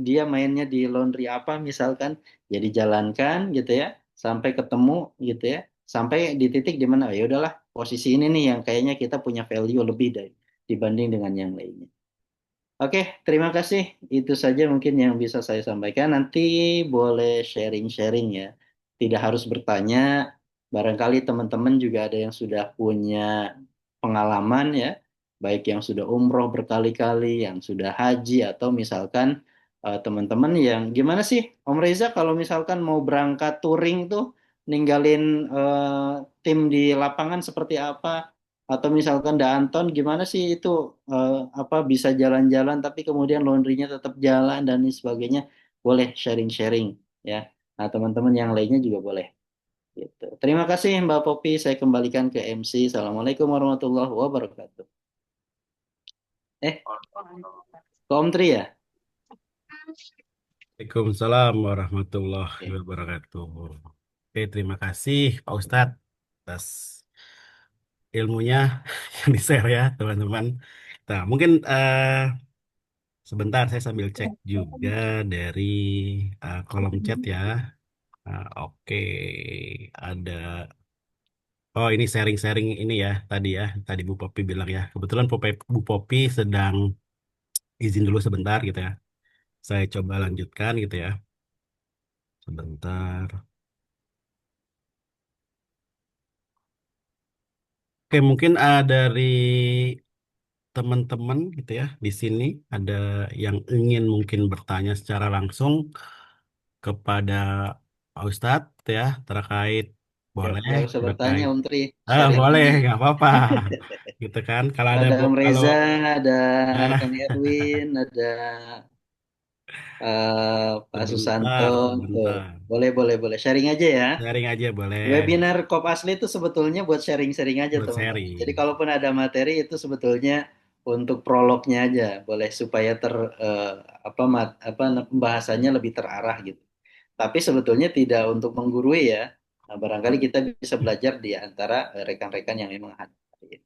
dia mainnya di laundry apa misalkan, ya dijalankan gitu ya, sampai ketemu gitu ya, sampai di titik di mana ya udahlah posisi ini nih yang kayaknya kita punya value lebih dari dibanding dengan yang lainnya. Oke, terima kasih. Itu saja mungkin yang bisa saya sampaikan. Nanti boleh sharing-sharing ya. Tidak harus bertanya. Barangkali teman-teman juga ada yang sudah punya pengalaman ya. Baik yang sudah umroh berkali-kali, yang sudah haji, atau misalkan teman-teman yang gimana sih Om Reza kalau misalkan mau berangkat touring tuh ninggalin tim di lapangan seperti apa? Atau misalkan Da Anton gimana sih itu apa bisa jalan-jalan tapi kemudian laundrynya tetap jalan dan lain sebagainya boleh sharing-sharing ya. Nah teman-teman yang lainnya juga boleh gitu. Terima kasih Mbak Popi, saya kembalikan ke MC. Assalamualaikum warahmatullahi wabarakatuh. Eh, ke Om Tri ya? Waalaikumsalam warahmatullahi Oke. wabarakatuh. Oke, terima kasih Pak Ustadz atas ilmunya yang di-share ya, teman-teman. Nah, mungkin sebentar saya sambil cek juga dari kolom chat ya. Oke, ada. Oh, ini sharing-sharing ini ya tadi ya. Tadi Bu Popi bilang ya. Kebetulan Bu Popi sedang izin dulu sebentar gitu ya. Saya coba lanjutkan gitu ya. Sebentar. Oke, mungkin dari teman-teman gitu ya di sini ada yang ingin mungkin bertanya secara langsung kepada Pak Ustadz ya terkait boleh Nggak usah bertanya, terkait Om Tri. Sharing boleh aja. nggak apa-apa gitu kan kalau ada Ada Om kalau Reza, ada Kang ah, Erwin, ada Pak Susanto. sebentar Tuh, sebentar boleh sharing aja ya. sharing aja boleh Webinar Kop Asli itu sebetulnya buat sharing-sharing aja buat teman-teman. Jadi sharing. kalaupun ada materi itu sebetulnya untuk prolognya aja, boleh supaya eh, pembahasannya lebih terarah gitu. Tapi sebetulnya tidak untuk menggurui ya. Nah, barangkali kita bisa belajar di antara rekan-rekan yang memang hadir.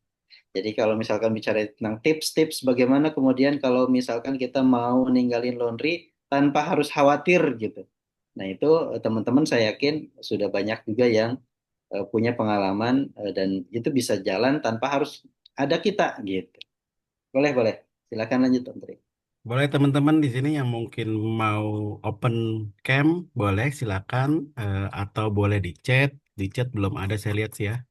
Jadi kalau misalkan bicara tentang tips-tips bagaimana kemudian kalau misalkan kita mau ninggalin laundry tanpa harus khawatir gitu. Nah itu teman-teman saya yakin sudah banyak juga yang punya pengalaman dan itu bisa jalan tanpa harus ada kita gitu. Boleh. Silakan lanjut, Om Tri. Boleh teman-teman di sini yang mungkin mau open cam boleh silakan atau boleh di chat belum ada saya lihat sih ya.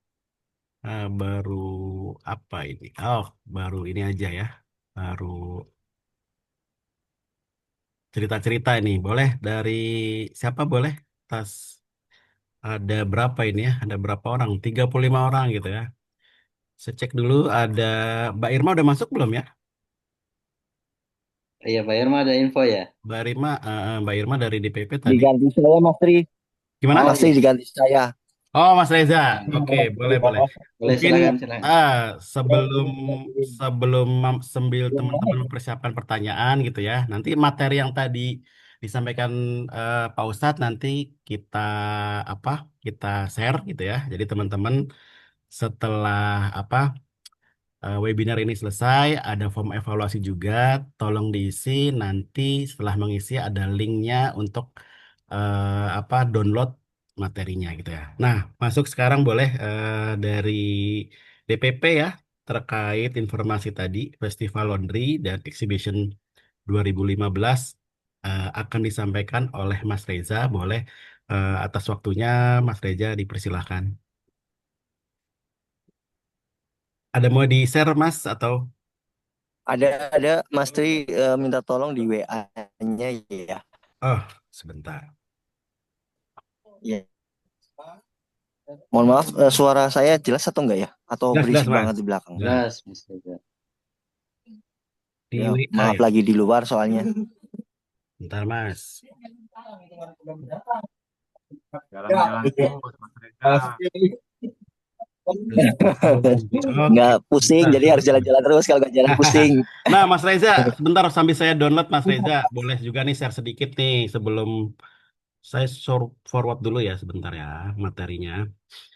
Baru apa ini? Oh, baru ini aja ya. Baru cerita-cerita ini. Boleh dari siapa boleh? Tas ada berapa ini ya? Ada berapa orang? 35 orang gitu ya. Saya cek dulu ada Mbak Irma udah masuk belum ya? Iya, Pak Irma ada info ya? Mbak Irma dari DPP tadi. Diganti saya Mas Tri. Oh Gimana? Mas Tri iya. diganti saya. Oh, Mas Reza. Oke, boleh boleh. Oh, Boleh Mungkin silakan. ah sebelum sebelum sambil teman-teman mempersiapkan pertanyaan gitu ya. Nanti materi yang tadi disampaikan Pak Ustadz nanti kita apa? Kita share gitu ya. Jadi teman-teman setelah apa webinar ini selesai, ada form evaluasi juga. Tolong diisi nanti setelah mengisi ada linknya untuk download materinya gitu ya. Nah, masuk sekarang boleh dari DPP ya terkait informasi tadi Festival Laundry dan Exhibition 2015 akan disampaikan oleh Mas Reza. Boleh atas waktunya Mas Reza dipersilahkan. Ada mau di-share Mas atau? ada Mas Tri minta tolong di WA-nya ya. Oh, sebentar. Ya. Mohon maaf, suara saya jelas atau enggak ya? Atau Jelas, jelas, berisik Mas. banget di belakang? Jelas. Jelas, Mas Reza. Di Ya, WA maaf ya. lagi di luar soalnya. Bentar, Mas. Jalan-jalan terus, Mas Reza. Oke, Nggak pusing, bentar, jadi harus sebentar. jalan-jalan terus. Kalau nggak jalan pusing. Nah, Mas Reza, sebentar sambil saya download, Mas Reza. Boleh juga nih share sedikit nih sebelum saya forward dulu ya sebentar ya materinya.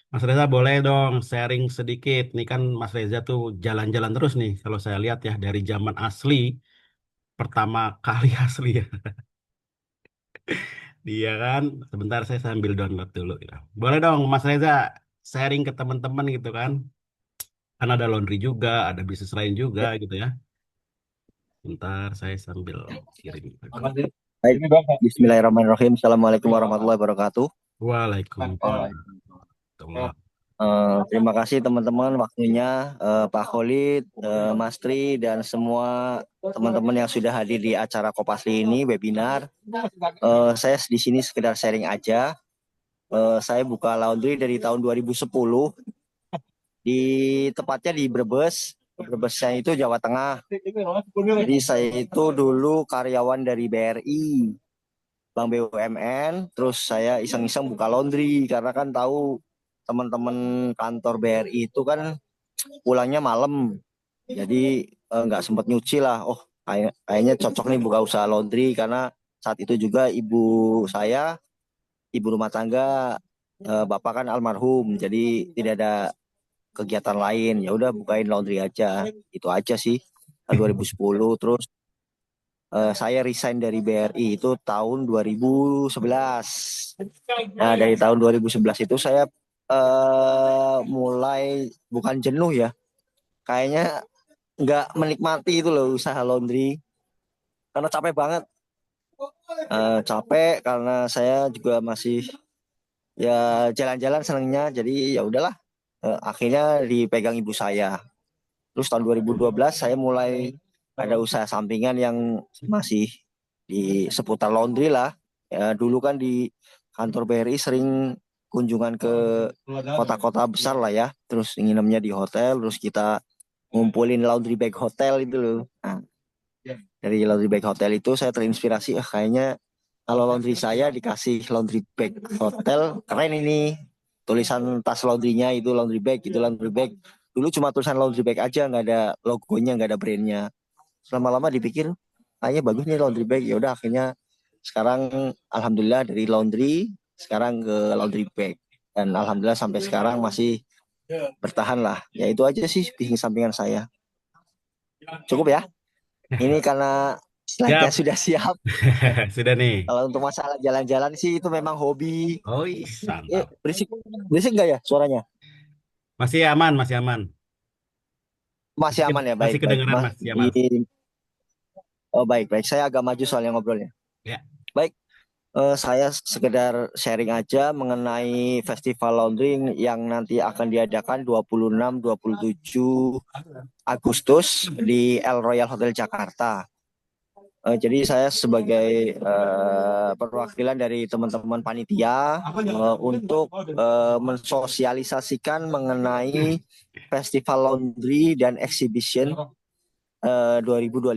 Mas Reza boleh dong sharing sedikit. Nih kan Mas Reza tuh jalan-jalan terus nih kalau saya lihat ya dari zaman asli, pertama kali asli ya. Dia kan, sebentar saya sambil download dulu ya. Boleh dong Mas Reza sharing ke teman-teman gitu kan. Kan ada laundry juga, ada bisnis lain juga gitu ya. Bentar saya sambil kirim. Baik, Bismillahirrahmanirrahim. Assalamualaikum warahmatullahi wabarakatuh. Waalaikumsalam. Terima kasih teman-teman waktunya, Pak Khalid, Mas Tri, dan semua teman-teman yang sudah hadir di acara Kopasli ini, webinar. Saya di sini sekedar sharing aja. Saya buka laundry dari tahun 2010, tepatnya di Brebes. Brebesnya itu Jawa Tengah. Jadi saya itu dulu karyawan dari BRI, Bank BUMN. Terus saya iseng-iseng buka laundry karena kan tahu teman-teman kantor BRI itu kan pulangnya malam. Jadi nggak sempat nyuci lah. Oh, kayaknya cocok nih buka usaha laundry karena saat itu juga saya, ibu rumah tangga, bapak kan almarhum. Jadi tidak ada kegiatan lain. Ya udah bukain laundry aja. Itu aja sih. Tahun 2010 terus saya resign dari BRI itu tahun 2011. Nah, dari tahun 2011 itu saya mulai bukan jenuh ya. Kayaknya nggak menikmati itu loh usaha laundry. Karena capek banget. capek karena saya juga masih ya jalan-jalan senangnya, jadi ya udahlah. Akhirnya dipegang ibu saya. Terus tahun 2012 saya mulai ada usaha sampingan yang masih di seputar laundry lah. Ya, dulu kan di kantor BRI sering kunjungan ke kota-kota besar lah ya. Terus nginemnya di hotel, terus kita ngumpulin laundry bag hotel itu loh. Nah, dari laundry bag hotel itu saya terinspirasi, kayaknya kalau laundry saya dikasih laundry bag hotel, keren ini. Tulisan tas laundrynya itu laundry bag, itu laundry bag. Dulu cuma tulisan laundry bag aja, nggak ada logonya, nggak ada brandnya. Lama-lama dipikir, kayaknya bagus nih laundry bag. Ya udah akhirnya sekarang alhamdulillah dari laundry sekarang ke laundry bag. Dan alhamdulillah sampai sekarang masih bertahan lah. Ya itu aja sih bisnis sampingan saya. Cukup ya. Ini karena slide-nya Siap. sudah siap. Sudah nih. Kalau untuk masalah jalan-jalan sih itu memang hobi. Oh, mantap. Berisik, berisik nggak ya suaranya? Masih aman, masih aman. Masih aman ya, Masih baik baik. kedengeran Mas Jamal. Oh baik baik. Saya agak maju soalnya ngobrolnya. Ya. Baik, saya sekedar sharing aja mengenai festival laundry yang nanti akan diadakan 26-27 Agustus di El Royal Hotel Jakarta. Jadi saya sebagai perwakilan dari teman-teman panitia untuk mensosialisasikan mengenai Festival Laundry dan Exhibition 2025.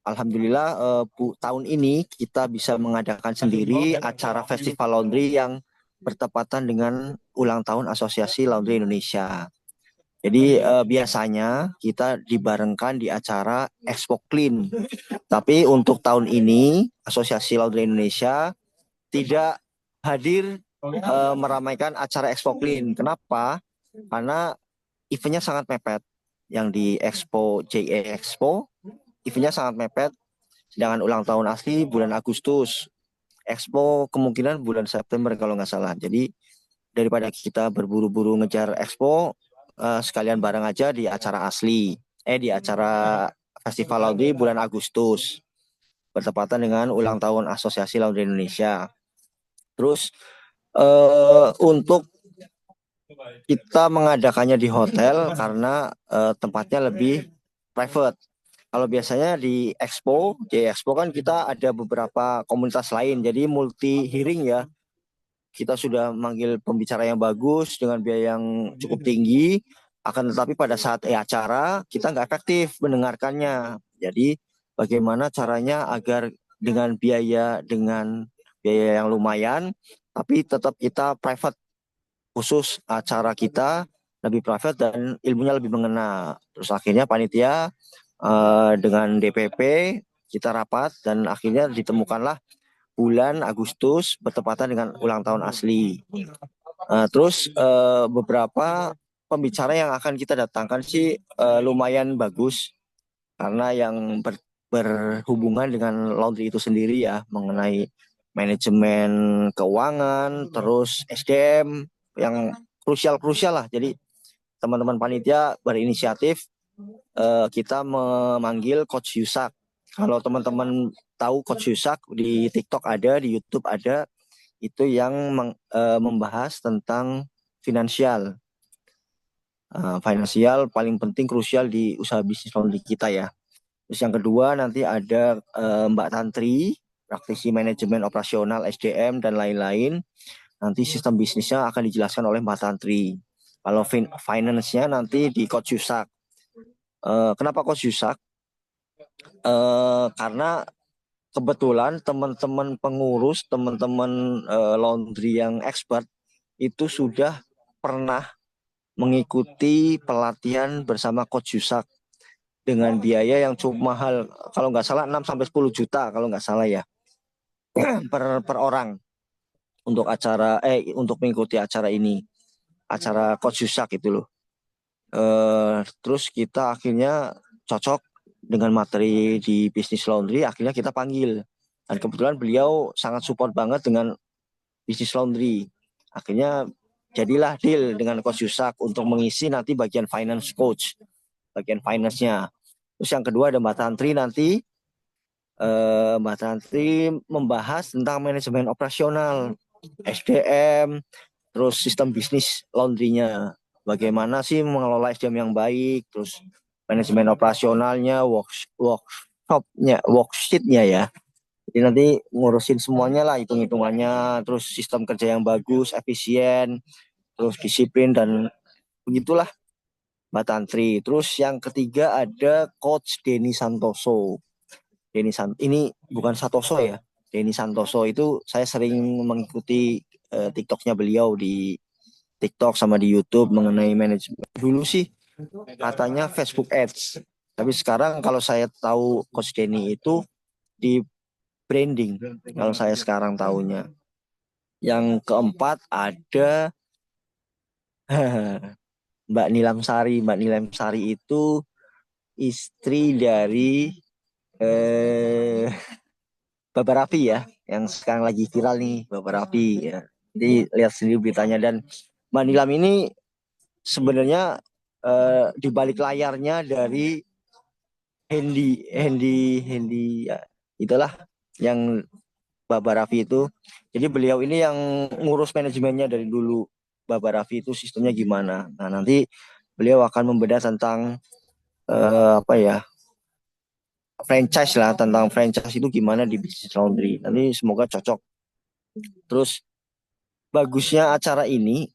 Alhamdulillah tahun ini kita bisa mengadakan sendiri acara Festival Laundry yang bertepatan dengan ulang tahun Asosiasi Laundry Indonesia. Jadi biasanya kita dibarengkan di acara Expo Clean. Tapi untuk tahun ini Asosiasi Laundry Indonesia tidak hadir meramaikan acara Expo Clean. Kenapa? Karena eventnya sangat mepet. Yang di Expo JE Expo, eventnya sangat mepet. Sedangkan ulang tahun asli bulan Agustus. Expo kemungkinan bulan September kalau nggak salah. Jadi daripada kita berburu-buru ngejar Expo, sekalian bareng aja di acara asli. Di acara Festival Laundry bulan Agustus. Bertepatan dengan ulang tahun Asosiasi Laundry Indonesia. Terus untuk kita mengadakannya di hotel karena tempatnya lebih private. Kalau biasanya di Expo, di Expo kan kita ada beberapa komunitas lain, jadi multi hearing ya. Kita sudah manggil pembicara yang bagus dengan biaya yang cukup tinggi, akan tetapi pada saat acara kita nggak efektif mendengarkannya. Jadi bagaimana caranya agar dengan biaya yang lumayan, tapi tetap kita private, khusus acara kita lebih private dan ilmunya lebih mengena. Terus akhirnya panitia dengan DPP kita rapat dan akhirnya ditemukanlah bulan Agustus bertepatan dengan ulang tahun asli. Terus beberapa pembicara yang akan kita datangkan sih lumayan bagus karena yang berhubungan dengan laundry itu sendiri ya, mengenai manajemen keuangan, terus SDM yang krusial lah. Jadi teman-teman panitia berinisiatif kita memanggil Coach Yusak. Kalau teman-teman tahu Coach Yusak, di TikTok ada, di YouTube ada, itu yang membahas tentang finansial. Finansial paling penting krusial di usaha bisnis laundry kita ya. Terus yang kedua nanti ada Mbak Tantri, praktisi manajemen operasional, SDM dan lain-lain. Nanti sistem bisnisnya akan dijelaskan oleh Mbak Tantri. Kalau finance-nya nanti di Coach Yusak. Kenapa Coach Yusak? Karena kebetulan teman-teman pengurus, teman-teman laundry yang expert itu sudah pernah mengikuti pelatihan bersama Coach Yusak dengan biaya yang cukup mahal, kalau nggak salah 6-10 juta kalau nggak salah ya per orang untuk untuk mengikuti acara ini, acara Coach Yusak itu loh. Terus kita akhirnya cocok dengan materi di bisnis laundry, akhirnya kita panggil. Dan kebetulan beliau sangat support banget dengan bisnis laundry. Akhirnya jadilah deal dengan Coach Yusak untuk mengisi nanti bagian finance coach, bagian finance-nya. Terus yang kedua ada Mbak Tantri nanti Mbak Tantri membahas tentang manajemen operasional, SDM, terus sistem bisnis laundrynya. Bagaimana sih mengelola SDM yang baik, terus manajemen operasionalnya, workshopnya, worksheetnya ya. Jadi nanti ngurusin semuanya lah, hitung-hitungannya, terus sistem kerja yang bagus, efisien, terus disiplin dan begitulah Mbak Tantri. Terus yang ketiga ada Coach Denny Santoso. Ini bukan Santoso ya. Denny Santoso itu saya sering mengikuti TikToknya beliau di TikTok sama di YouTube mengenai manajemen. Dulu sih katanya Facebook Ads. Tapi sekarang kalau saya tahu Coach Denny itu di branding. Kalau saya sekarang tahunya. Yang keempat ada Mbak Nilam Sari. Mbak Nilam Sari itu istri dari eh, Baba Raffi ya, yang sekarang lagi viral nih, Baba Raffi ya. Jadi lihat sendiri beritanya. Dan Mbak Nilam ini sebenarnya di balik layarnya dari Hendy ya, itulah yang Baba Raffi itu. Jadi beliau ini yang ngurus manajemennya dari dulu. Baba Raffi itu sistemnya gimana. Nah, nanti beliau akan membedah tentang apa ya, franchise lah, tentang franchise itu gimana di bisnis laundry. Nanti semoga cocok. Terus bagusnya acara ini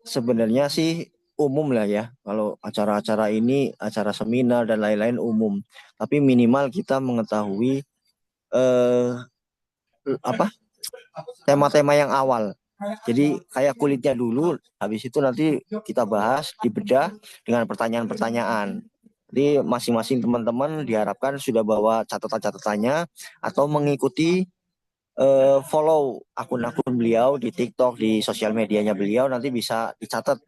sebenarnya sih umum lah ya. Kalau acara-acara ini, acara seminar dan lain-lain umum. Tapi minimal kita mengetahui eh, apa tema-tema yang awal. Jadi kayak kulitnya dulu, habis itu nanti kita bahas, dibedah dengan pertanyaan-pertanyaan. Jadi masing-masing teman-teman diharapkan sudah bawa catatan-catatannya atau mengikuti follow akun-akun beliau di TikTok, di sosial medianya beliau, nanti bisa dicatat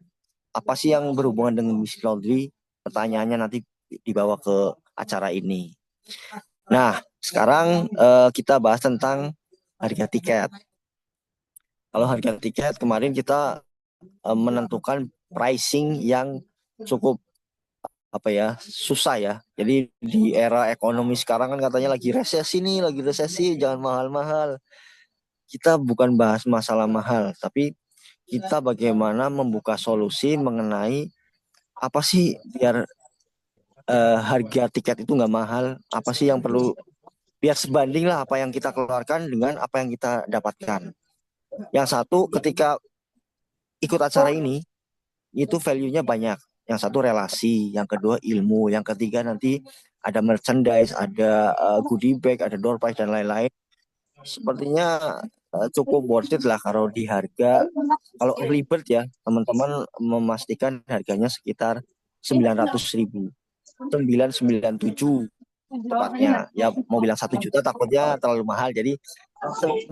apa sih yang berhubungan dengan Miss Laundry, pertanyaannya nanti dibawa ke acara ini. Nah, sekarang kita bahas tentang harga tiket. Kalau harga tiket kemarin kita menentukan pricing yang cukup apa ya, susah ya. Jadi di era ekonomi sekarang kan katanya lagi resesi nih, lagi resesi, jangan mahal-mahal. Kita bukan bahas masalah mahal, tapi kita bagaimana membuka solusi mengenai apa sih biar harga tiket itu nggak mahal, apa sih yang perlu biar sebanding lah apa yang kita keluarkan dengan apa yang kita dapatkan. Yang satu ketika ikut acara ini itu value-nya banyak. Yang satu relasi, yang kedua ilmu, yang ketiga nanti ada merchandise, ada goodie bag, ada door prize dan lain-lain. Sepertinya cukup worth it lah kalau di harga. Kalau early bird ya, teman-teman memastikan harganya sekitar 900.000. 997 tepatnya. Ya mau bilang 1 juta takutnya terlalu mahal. Jadi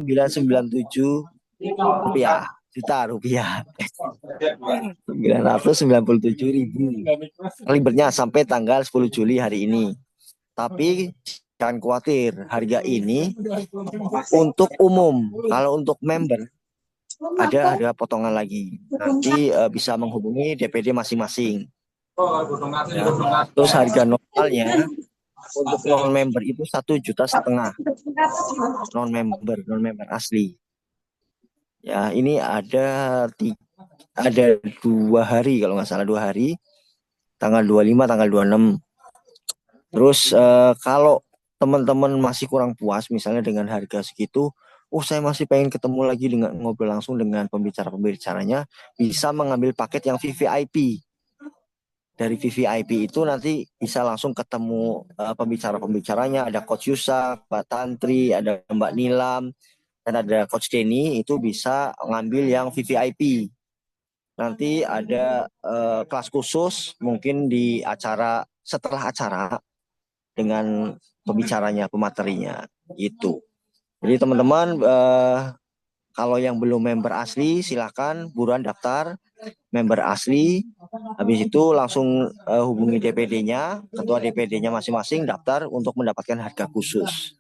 997 rupiah. Juta rupiah. 997.000. Libernya sampai tanggal 10 Juli hari ini. Tapi jangan khawatir, harga ini untuk umum. Kalau untuk member ada harga potongan lagi. Nanti bisa menghubungi DPD masing-masing. Ya. Terus harga normalnya untuk non member itu 1,5 juta non member asli. Ya ini ada 2 hari kalau nggak salah, 2 hari, tanggal 25, tanggal 26. Terus kalau teman-teman masih kurang puas misalnya dengan harga segitu, saya masih pengen ketemu lagi dengan ngobrol langsung dengan pembicaranya, bisa mengambil paket yang VVIP. Dari VVIP itu nanti bisa langsung ketemu pembicaranya, ada Coach Yusa, Mbak Tantri, ada Mbak Nilam, dan ada Coach Denny, itu bisa ngambil yang VVIP. Nanti ada kelas khusus mungkin di acara setelah acara dengan pembicaranya, pematerinya gitu. Jadi teman-teman kalau yang belum member asli silakan buruan daftar member asli. Habis itu langsung hubungi DPD-nya, ketua DPD-nya masing-masing daftar untuk mendapatkan harga khusus.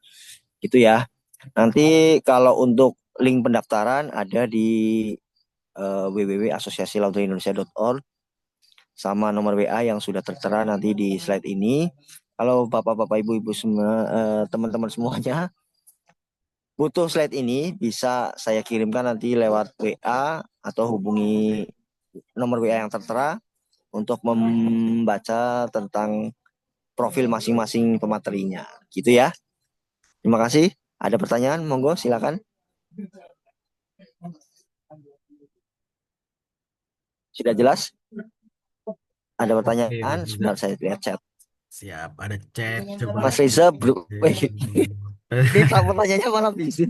Gitu ya. Nanti kalau untuk link pendaftaran ada di www.asosiasilaundryindonesia.org sama nomor WA yang sudah tertera nanti di slide ini. kalau bapak-bapak, ibu-ibu semua, teman-teman semuanya butuh slide ini, bisa saya kirimkan nanti lewat WA atau hubungi nomor WA yang tertera untuk membaca tentang profil masing-masing pematerinya. Gitu ya. Terima kasih. Ada pertanyaan? Monggo, silakan. Sudah jelas? Ada Oke, pertanyaan? Mas Reza. Sebentar saya lihat chat. Siap, ada chat. Coba. Mas Reza, bro. Ini tak pertanyaannya malah bisnis.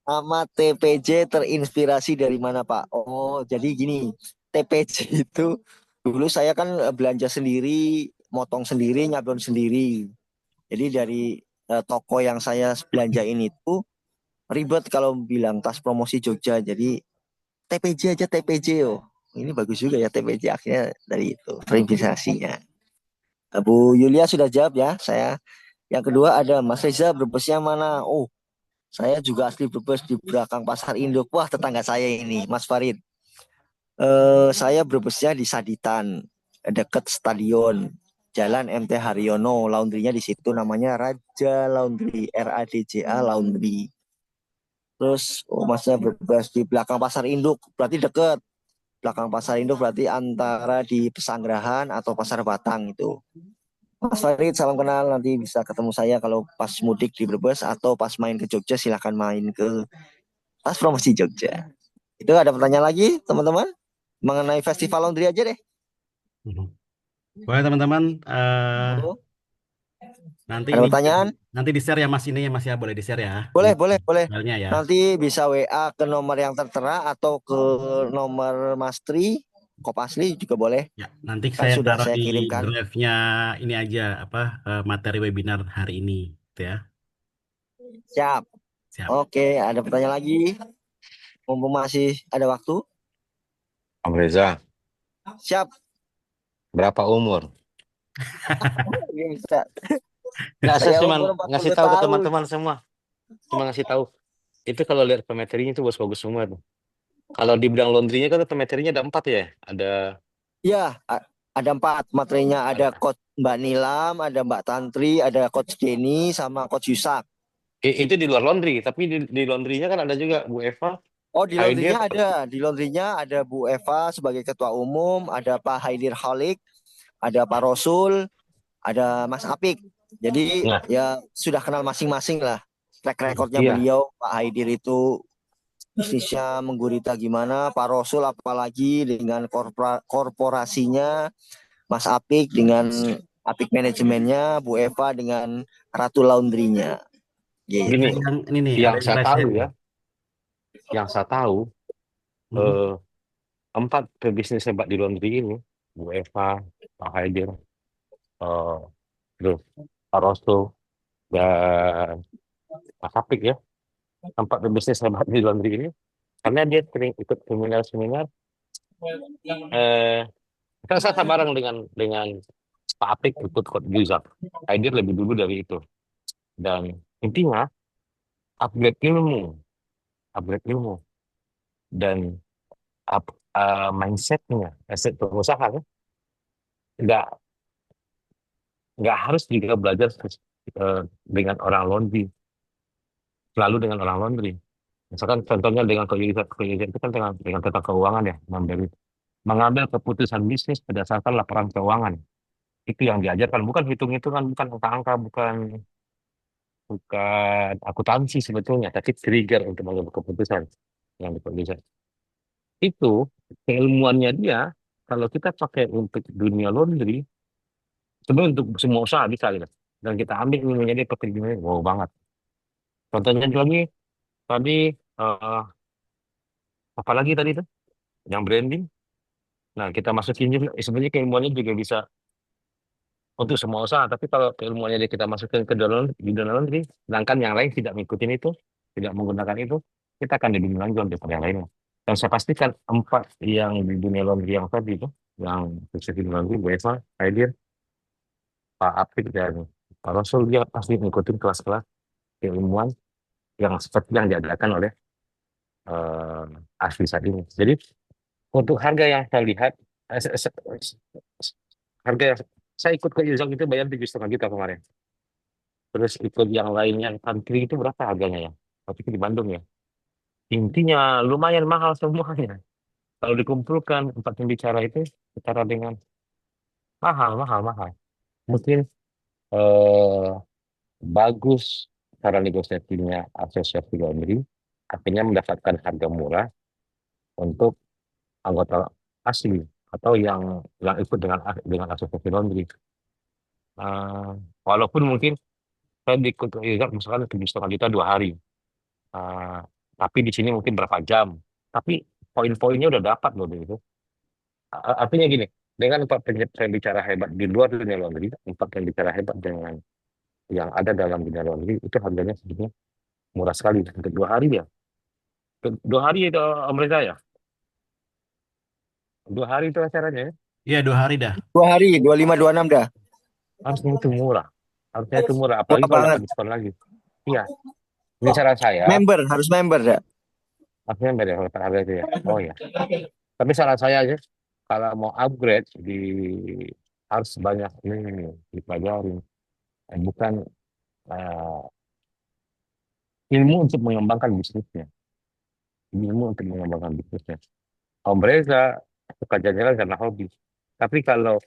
Nama TPJ terinspirasi dari mana, Pak? Oh, jadi gini, TPJ itu dulu saya kan belanja sendiri, motong sendiri, nyablon sendiri. Jadi dari toko yang saya belanjain itu ribet kalau bilang tas promosi Jogja. Jadi TPJ aja TPJ, oh. Ini bagus juga ya TPJ, akhirnya dari itu terinspirasinya. Bu Yulia sudah jawab ya, saya. Yang kedua ada Mas Reza, Brebesnya mana? Oh, saya juga asli Brebes di belakang Pasar Induk. Wah, tetangga saya ini, Mas Farid. Saya Brebesnya di Saditan, dekat stadion. Jalan MT Haryono, laundrynya di situ namanya Raja Laundry, RADJA Laundry. Terus, oh, masnya Brebes di belakang Pasar Induk, berarti deket. Belakang Pasar Induk berarti antara di Pesanggerahan atau Pasar Batang itu. Mas Farid, salam kenal. Nanti bisa ketemu saya kalau pas mudik di Brebes atau pas main ke Jogja, silahkan main ke pas promosi Jogja. Itu ada pertanyaan lagi, teman-teman? Mengenai festival laundry aja deh. Mhm. Boleh teman-teman, Oh, nanti ada ini pertanyaan? nanti di share ya Mas ini ya Mas ya, boleh di share ya. Ini Boleh, boleh, boleh. filenya ya. Nanti bisa WA ke nomor yang tertera atau ke nomor Mas Tri, Kopasli juga boleh. Ya, nanti Kan saya sudah taruh saya di kirimkan. drive-nya ini aja apa materi webinar hari ini, gitu ya. Siap. Siap. Oke, ada pertanyaan lagi? Mumpung masih ada waktu. Om Reza, Siap. berapa umur? Bisa. Nggak, saya Saya cuma umur ngasih 40 tahu ke tahun. teman-teman semua. Cuma ngasih tahu. Itu kalau lihat materinya itu bagus-bagus semua tuh. Kalau di bidang laundrynya kan materinya ada 4 ya. Ada Ya, ada 4 materinya. Ada Coach Mbak Nilam, ada Mbak Tantri, ada Coach Denny, sama Coach Yusak. itu di luar laundry, tapi di laundrynya kan ada juga Bu Eva, Oh, di Haidir. laundrynya ada. Di laundrynya ada Bu Eva sebagai ketua umum, ada Pak Haidir Halik, ada Pak Rosul, ada Mas Apik. Jadi Nah, ya sudah kenal masing-masing lah. Track recordnya iya. beliau, Pak Haidir itu bisnisnya menggurita gimana, Pak Rosul apalagi dengan korporasinya, Mas Apik dengan Apik manajemennya, Bu Eva dengan Ratu Laundrynya. Gini, Ada Gitu. yang ini nih, yang ada yang saya raise tahu hand nih. ya, yang saya tahu Mhm. eh, 4 pebisnis hebat di laundry ini, Bu Eva, Pak Haidir, eh, terus Pak Rosto, dan Mas Apik ya. 4 pebisnis hebat di laundry ini, karena dia sering ikut seminar-seminar. Eh, saya bareng dengan Pak Apik ikut Coach Yuzak. Idea lebih dulu dari itu. Dan intinya upgrade ilmu, upgrade ilmu dan mindsetnya, mindset pengusaha kan, nggak nggak harus juga belajar dengan orang laundry, selalu dengan orang laundry. Misalkan contohnya dengan Coach Yuzak itu kan dengan tentang keuangan ya, mengambil keputusan bisnis berdasarkan laporan keuangan. Itu yang diajarkan, bukan hitung-hitungan, bukan angka-angka, bukan bukan akuntansi sebetulnya, tapi trigger untuk mengambil keputusan yang diperlukan. Itu keilmuannya dia, kalau kita pakai untuk dunia laundry, sebenarnya untuk semua usaha bisa gitu. Dan kita ambil ilmunya dia pakai dunia, wow banget. Contohnya lagi, tadi, eh, apa lagi tadi itu? Yang branding. Nah, kita masukin juga, sebenarnya keilmuannya juga bisa untuk semua usaha, tapi kalau keilmuannya dia kita masukin ke dalam di dalam negeri, sedangkan yang lain tidak mengikuti itu, tidak menggunakan itu, kita akan lebih menonjol daripada yang lainnya. Dan saya pastikan 4 yang di dunia laundry yang tadi itu, yang sukses di laundry, Bu Eva, Haidir, Pak Apik, dan Pak Rasul, dia pasti mengikuti kelas-kelas keilmuan yang seperti yang diadakan oleh Asli saat ini. Jadi untuk harga yang saya lihat, harga yang Saya ikut ke Ilzam itu bayar 7,5 juta kemarin. Terus ikut yang lain yang country itu berapa harganya ya? Tapi itu di Bandung ya. Intinya lumayan mahal semuanya. Kalau dikumpulkan empat pembicara itu secara dengan mahal, mahal, mahal. Mungkin eh, bagus cara negosiasinya asosiasi laundry, akhirnya mendapatkan harga murah untuk anggota asli atau yang ikut dengan asosiasi laundry. Eh, Walaupun mungkin saya ikut misalkan 7,5 juta 2 hari. Eh, tapi di sini mungkin berapa jam. Tapi poin-poinnya udah dapat loh itu. Artinya gini, dengan empat pembicara hebat di luar dunia laundry, empat pembicara hebat dengan yang ada dalam dunia laundry itu harganya sebenarnya murah sekali untuk 2 hari ya. 2 hari itu Om Reza ya, 2 hari itu acaranya ya. Iya, 2 hari dah. 2 hari, 25, 26 dah. Harusnya itu murah. Harusnya itu murah, apalagi Murah kalau banget. dapat diskon lagi. Iya, ini saran saya. Harus member ya. Artinya beda kalau harga itu ya. Oh ya. Tapi saran saya aja, kalau mau upgrade harus banyak ini dipelajari. Bukan eh, ilmu untuk mengembangkan bisnisnya. Ilmu untuk mengembangkan bisnisnya. Om Reza suka jalan-jalan karena hobi. Tapi kalau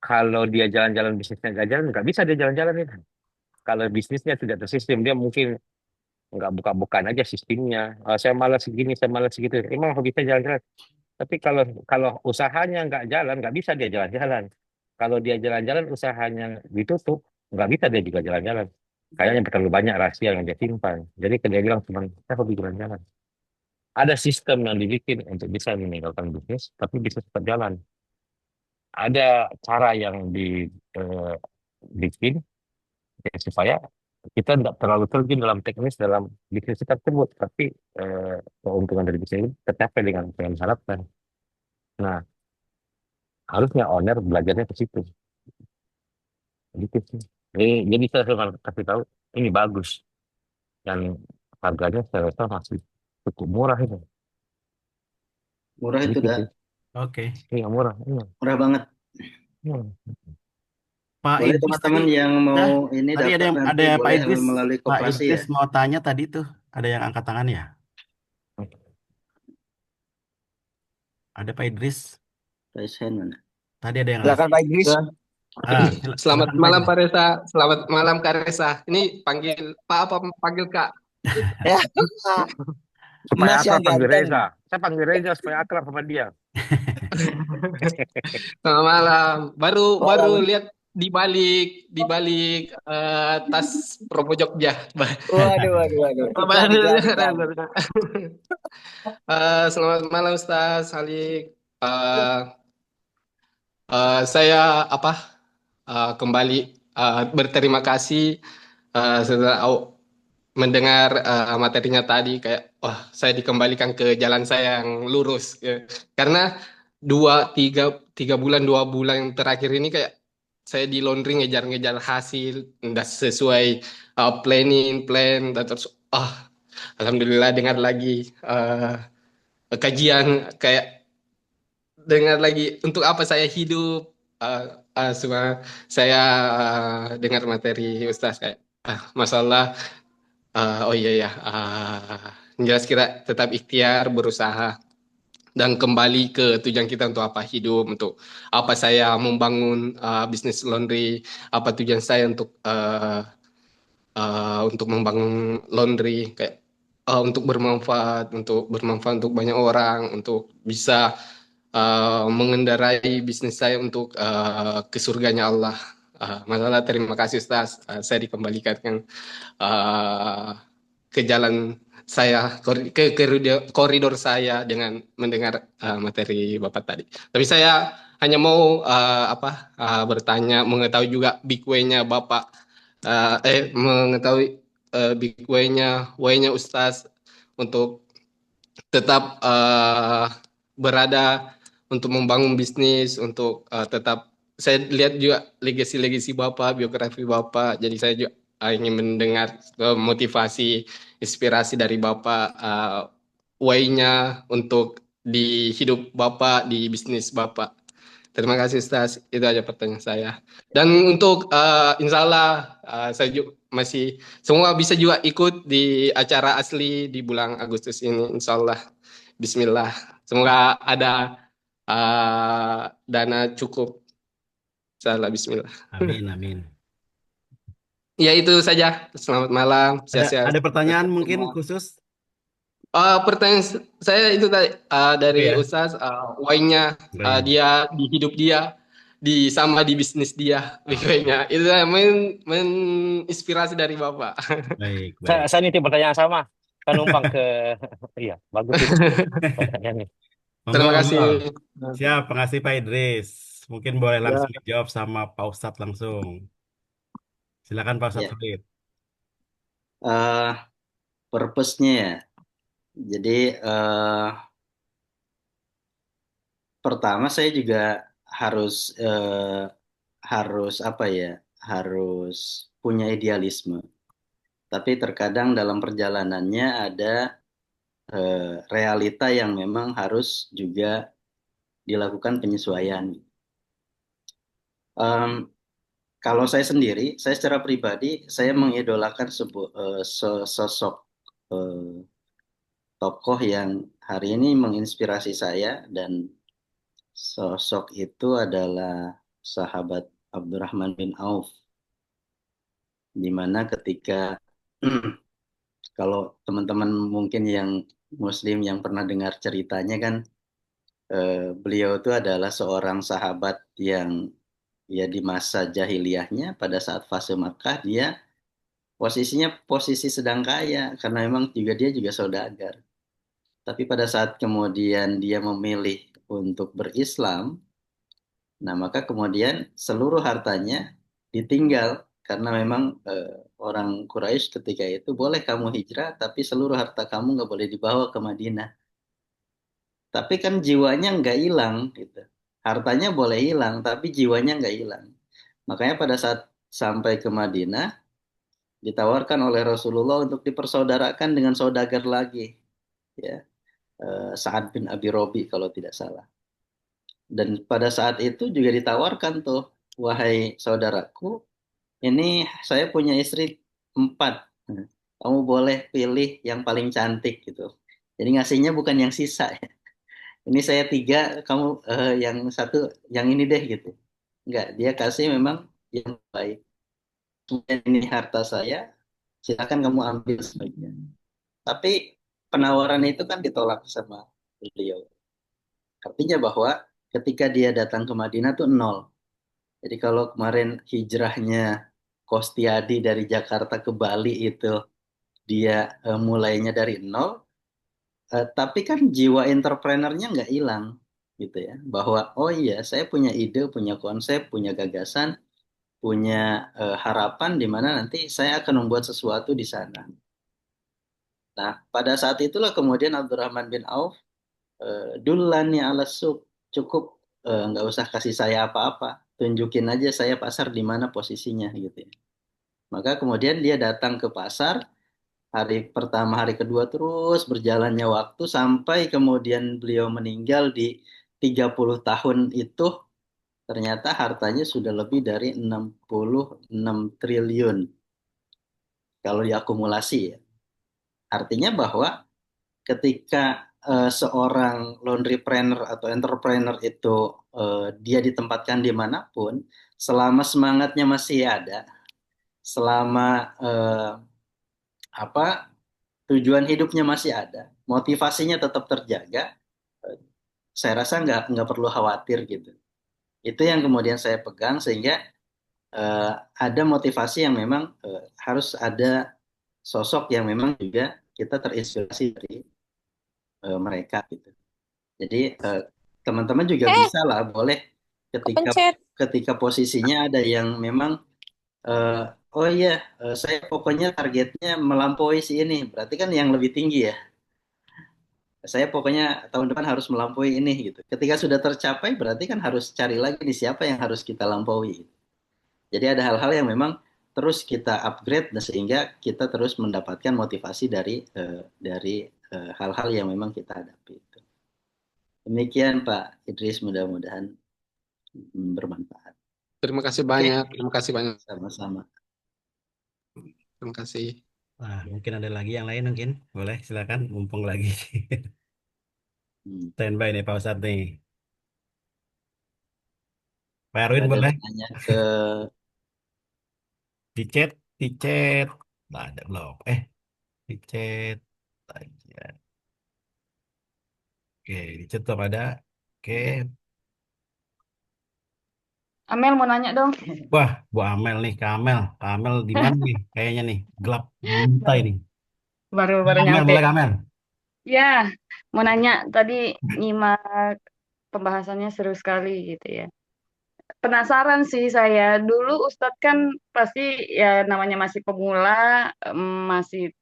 kalau dia jalan-jalan bisnisnya nggak jalan, nggak bisa dia jalan-jalan itu. Kalau bisnisnya tidak tersistem, dia mungkin nggak buka-bukaan aja sistemnya. Saya malas segini, saya malas segitu. Emang hobi saya jalan-jalan. Tapi kalau kalau usahanya nggak jalan, nggak bisa dia jalan-jalan. Kalau dia jalan-jalan, usahanya ditutup, nggak bisa dia juga jalan-jalan. Kayaknya terlalu banyak rahasia yang dia simpan. Jadi dia bilang cuma saya hobi jalan-jalan. Ada sistem yang dibikin untuk bisa meninggalkan bisnis, tapi bisa tetap jalan. Ada cara yang dibikin ya, supaya kita tidak terlalu terjun dalam teknis dalam bisnis tersebut, tapi keuntungan dari bisnis ini tercapai dengan apa yang diharapkan. Nah, harusnya owner belajarnya ke situ. Gitu sih. Jadi saya cuma kasih tahu ini bagus dan harganya saya rasa masih cukup murah itu. Murah itu Gitu dah, sih. Oke. Iya murah. Iya. murah banget. Iya. Pak Boleh Idris tadi, teman-teman yang mau dah. ini Tadi daftar ada nanti Pak boleh Idris, melalui Pak koperasi Idris ya. mau tanya tadi tuh, ada yang angkat tangan ya? Ada Pak Idris. Raise hand mana? Tadi ada yang Silakan raise. Pak Idris. Ya, selamat Silakan Pak malam Idris. Pak Reza, selamat malam Kak Reza. Ini panggil Pak apa panggil Kak? Ya, Supaya Mas yang akrab panggil ganteng. Reza. Saya panggil Reza supaya akrab sama dia. Selamat malam. Baru Malam. lihat di balik tas Promo Jogja. Waduh. Iklan. Selamat malam Ustaz Halik. Eh, saya kembali berterima kasih setelah mendengar materinya tadi kayak wah saya dikembalikan ke jalan saya yang lurus ya. Karena 2 bulan yang terakhir ini kayak saya di laundry ngejar-ngejar hasil nggak sesuai plan dan terus alhamdulillah dengar lagi kajian kayak dengar lagi untuk apa saya hidup semua saya dengar materi Ustaz kayak masalah oh iya ya, jelas kita tetap ikhtiar berusaha dan kembali ke tujuan kita untuk apa hidup, untuk apa saya membangun bisnis laundry, apa tujuan saya untuk membangun laundry kayak untuk bermanfaat untuk banyak orang, untuk bisa mengendarai bisnis saya untuk ke surganya Allah. Masalah terima kasih Ustaz, saya dikembalikan ke jalan saya ke koridor saya dengan mendengar materi Bapak tadi. Tapi saya hanya mau bertanya mengetahui juga big way-nya Bapak mengetahui big way-nya Ustaz untuk tetap berada untuk membangun bisnis untuk tetap saya lihat juga legasi Bapak, biografi Bapak. Jadi saya juga ingin mendengar motivasi, inspirasi dari Bapak, way-nya untuk di hidup Bapak, di bisnis Bapak. Terima kasih Ustaz. Itu aja pertanyaan saya. Dan untuk insya Allah saya juga masih semua bisa juga ikut di acara asli di bulan Agustus ini. Insya Allah. Bismillah. Semoga ada dana cukup. Insya Allah. Bismillah. Amin, amin. Ya itu saja. Selamat malam. Sehat-sehat Ada pertanyaan mungkin semua. khusus? Pertanyaan saya itu tadi Oke dari ya. Ustaz, why-nya Baik, dia di hidup dia sama di bisnis dia lebih baiknya itu menginspirasi dari Bapak. baik, Saya, baik. saya nitip pertanyaan sama. Kan numpang ke iya, bagus itu pertanyaannya. Monggo, Terima monggo. kasih. Siap, makasih Pak Idris. Mungkin boleh Ya, langsung dijawab sama Pak Ustadz langsung. Silakan Pak Ustadz Ya, Sulit. eh purpose-nya ya. Jadi pertama saya juga harus harus apa ya? Harus punya idealisme. Tapi terkadang dalam perjalanannya ada realita yang memang harus juga dilakukan penyesuaian. Em, Kalau saya sendiri, saya secara pribadi, saya mengidolakan sosok eh, tokoh yang hari ini menginspirasi saya dan sosok itu adalah sahabat Abdurrahman bin Auf, di mana ketika kalau teman-teman mungkin yang Muslim yang pernah dengar ceritanya kan, beliau itu adalah seorang sahabat yang ya di masa jahiliyahnya pada saat fase Makkah dia posisinya posisi sedang kaya karena memang juga dia juga saudagar. Tapi pada saat kemudian dia memilih untuk berislam, nah maka kemudian seluruh hartanya ditinggal karena memang orang Quraisy ketika itu boleh kamu hijrah, tapi seluruh harta kamu nggak boleh dibawa ke Madinah. Tapi kan jiwanya nggak hilang gitu. Hartanya boleh hilang, tapi jiwanya nggak hilang. Makanya pada saat sampai ke Madinah, ditawarkan oleh Rasulullah untuk dipersaudarakan dengan saudagar lagi, ya, Sa'ad bin Abi Robi kalau tidak salah. Dan pada saat itu juga ditawarkan tuh, wahai saudaraku, ini saya punya istri 4, kamu boleh pilih yang paling cantik gitu. Jadi ngasihnya bukan yang sisa ya. Ini saya 3, kamu yang satu, yang ini deh gitu. Enggak, dia kasih memang yang baik. Kemudian ini harta saya, silakan kamu ambil sebagian. Tapi penawaran itu kan ditolak sama beliau. Artinya bahwa ketika dia datang ke Madinah tuh nol. Jadi kalau kemarin hijrahnya Kostiadi dari Jakarta ke Bali itu dia mulainya dari nol, tapi kan jiwa entrepreneurnya nggak hilang gitu ya. Bahwa oh iya saya punya ide, punya konsep, punya gagasan, punya harapan di mana nanti saya akan membuat sesuatu di sana. Nah, pada saat itulah kemudian Abdurrahman bin Auf dulani ala suq, cukup nggak usah kasih saya apa-apa, tunjukin aja saya pasar di mana posisinya gitu ya. Maka kemudian dia datang ke pasar hari pertama, hari kedua terus berjalannya waktu sampai kemudian beliau meninggal di 30 tahun itu ternyata hartanya sudah lebih dari 66 triliun kalau diakumulasi ya. Artinya bahwa ketika seorang laundrypreneur atau entrepreneur itu dia ditempatkan dimanapun, selama semangatnya masih ada, selama apa tujuan hidupnya masih ada, motivasinya tetap terjaga, eh, saya rasa nggak perlu khawatir gitu. Itu yang kemudian saya pegang sehingga eh, ada motivasi yang memang harus ada sosok yang memang juga kita terinspirasi dari mereka gitu. Jadi teman-teman juga bisa lah, boleh ketika Kepencet. ketika posisinya ada yang memang eh, oh iya saya pokoknya targetnya melampaui si ini, berarti kan yang lebih tinggi ya. Saya pokoknya tahun depan harus melampaui ini gitu. Ketika sudah tercapai berarti kan harus cari lagi nih siapa yang harus kita lampaui. Jadi ada hal-hal yang memang terus kita upgrade dan sehingga kita terus mendapatkan motivasi dari hal-hal yang memang kita hadapi. Demikian Pak Idris, mudah-mudahan bermanfaat. Terima kasih Oke, banyak. Terima kasih banyak. sama-sama. Terima kasih. Nah, mungkin ada lagi yang lain mungkin. Boleh, silakan. Mumpung lagi Hmm. standby nih Pak Ustadz nih. Pak Erwin Ada boleh? bertanya ke Di chat, di chat. Nah, ada belum? Di chat aja. Oke, di chat belum ada. Oke. Amel mau nanya dong. Wah, Bu Amel nih, Kamel. Kamel di mana nih? Kayaknya nih, gelap mengintai nih. Baru baru Kamel, nyampe. boleh Kamel? Ya, mau nanya tadi nyimak pembahasannya seru sekali gitu ya. Penasaran sih saya. Dulu Ustadz kan pasti ya namanya masih pemula, masih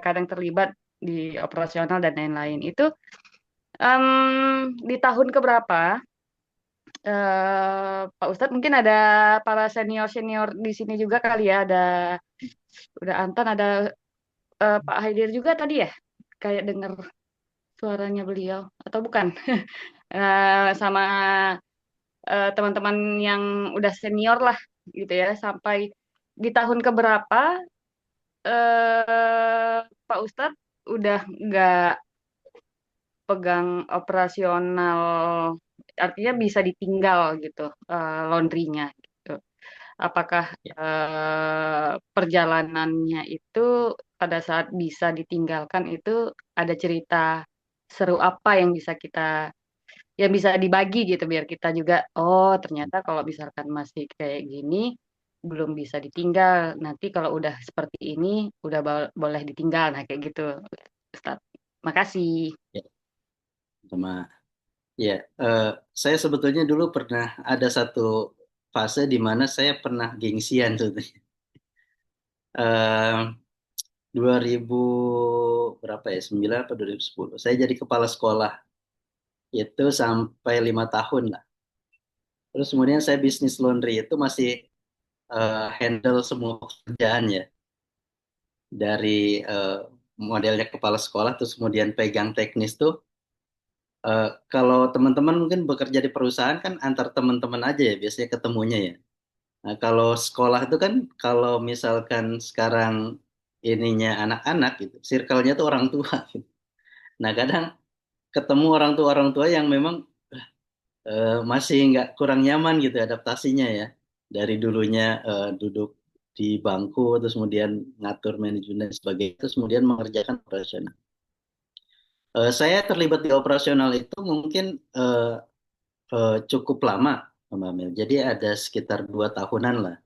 kadang terlibat di operasional dan lain-lain. Itu di tahun keberapa Pak Ustadz mungkin ada para senior-senior di sini juga kali ya. Udah Anton, ada Pak Haidir juga tadi ya. Kayak dengar suaranya beliau atau bukan? Sama teman-teman yang udah senior lah gitu ya sampai di tahun keberapa Pak Ustadz udah nggak pegang operasional, artinya bisa ditinggal gitu laundrynya gitu. Apakah ya, perjalanannya itu pada saat bisa ditinggalkan itu ada cerita seru apa yang bisa kita, yang bisa dibagi gitu biar kita juga oh ternyata kalau misalkan masih kayak gini belum bisa ditinggal, nanti kalau udah seperti ini udah boleh ditinggal, nah kayak gitu Ustaz. Makasih. ya, sama ya. Saya sebetulnya dulu pernah ada satu fase di mana saya pernah gengsian sebetulnya. Eh, 2000 berapa ya? 9 apa 2010. Saya jadi kepala sekolah itu sampai 5 tahun lah. Terus kemudian saya bisnis laundry itu masih handle semua pekerjaan ya, dari eh, modelnya kepala sekolah terus kemudian pegang teknis tuh. Kalau teman-teman mungkin bekerja di perusahaan kan antar teman-teman aja ya biasanya ketemunya ya. Nah, kalau sekolah itu kan kalau misalkan sekarang ininya anak-anak gitu, circle-nya tuh orang tua gitu. Nah, kadang ketemu orang tua yang memang masih nggak kurang nyaman gitu adaptasinya ya. Dari dulunya duduk di bangku, terus kemudian ngatur manajemen dan sebagainya, terus kemudian mengerjakan operasional. Saya terlibat di operasional itu mungkin cukup lama, Mbak Amel. Jadi ada sekitar 2 tahunan lah.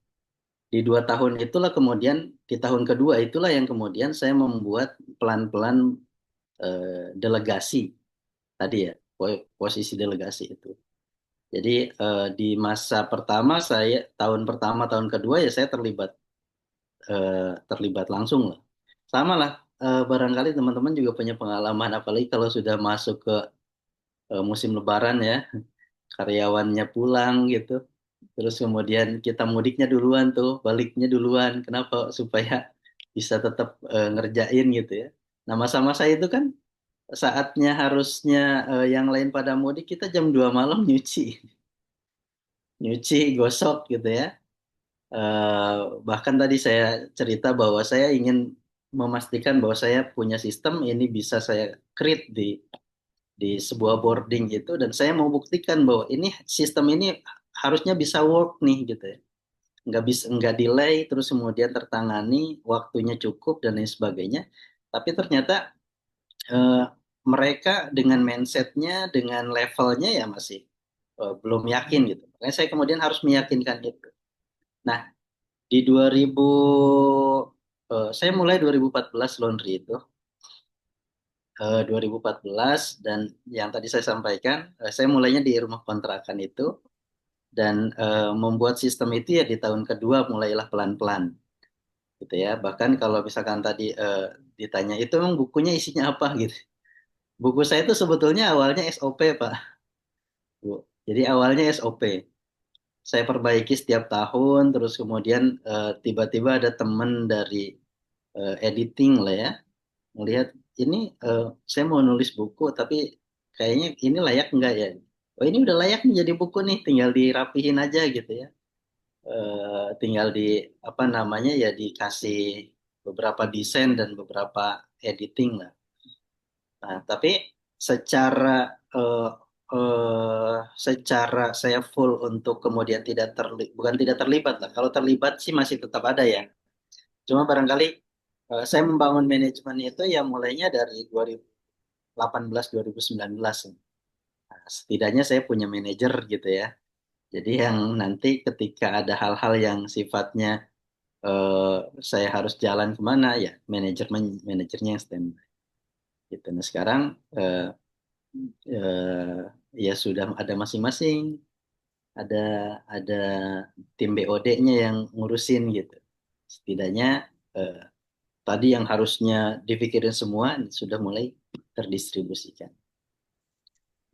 Di 2 tahun itulah kemudian, di tahun kedua itulah yang kemudian saya membuat pelan-pelan delegasi tadi ya, posisi delegasi itu. Jadi di masa pertama saya, tahun pertama, tahun kedua ya saya terlibat langsung lah. Sama lah, barangkali teman-teman juga punya pengalaman, apalagi kalau sudah masuk ke musim Lebaran ya, karyawannya pulang gitu. Terus kemudian kita mudiknya duluan tuh, baliknya duluan. Kenapa? Supaya bisa tetap ngerjain gitu ya. Nah masa-masa itu kan saatnya harusnya yang lain pada mudik, kita jam 2 malam nyuci. Nyuci, gosok gitu ya. Eh, Bahkan tadi saya cerita bahwa saya ingin memastikan bahwa saya punya sistem ini bisa saya create di sebuah boarding gitu, dan saya mau buktikan bahwa ini sistem ini harusnya bisa work nih gitu ya, nggak delay, terus kemudian tertangani, waktunya cukup dan lain sebagainya. Tapi ternyata eh, mereka dengan mindsetnya, dengan levelnya ya masih belum yakin gitu. Makanya saya kemudian harus meyakinkan itu. Nah, di 2000 saya mulai 2014 laundry itu, 2014, dan yang tadi saya sampaikan, saya mulainya di rumah kontrakan itu, dan membuat sistem itu ya di tahun kedua mulailah pelan-pelan gitu ya. Bahkan kalau misalkan tadi ditanya itu memang bukunya isinya apa gitu. Buku saya itu sebetulnya awalnya SOP Pak, Bu. Jadi awalnya SOP. Saya perbaiki setiap tahun, terus kemudian tiba-tiba ada teman dari editing lah ya, melihat ini saya mau nulis buku tapi kayaknya ini layak enggak ya? oh ini udah layak menjadi buku nih, tinggal dirapihin aja gitu ya. Tinggal di apa namanya ya dikasih beberapa desain dan beberapa editing lah. Nah, tapi secara eh, secara saya full untuk kemudian tidak terlibat, bukan tidak terlibat lah. Kalau terlibat sih masih tetap ada ya. Cuma barangkali saya membangun manajemen itu ya mulainya dari 2018 2019. Nah, setidaknya saya punya manajer gitu ya. Jadi yang nanti ketika ada hal-hal yang sifatnya eh, saya harus jalan kemana ya manajernya yang standby gitu. Nah sekarang ya sudah ada masing-masing, ada ada tim BOD-nya yang ngurusin gitu. Setidaknya eh, tadi yang harusnya dipikirin semua sudah mulai terdistribusikan.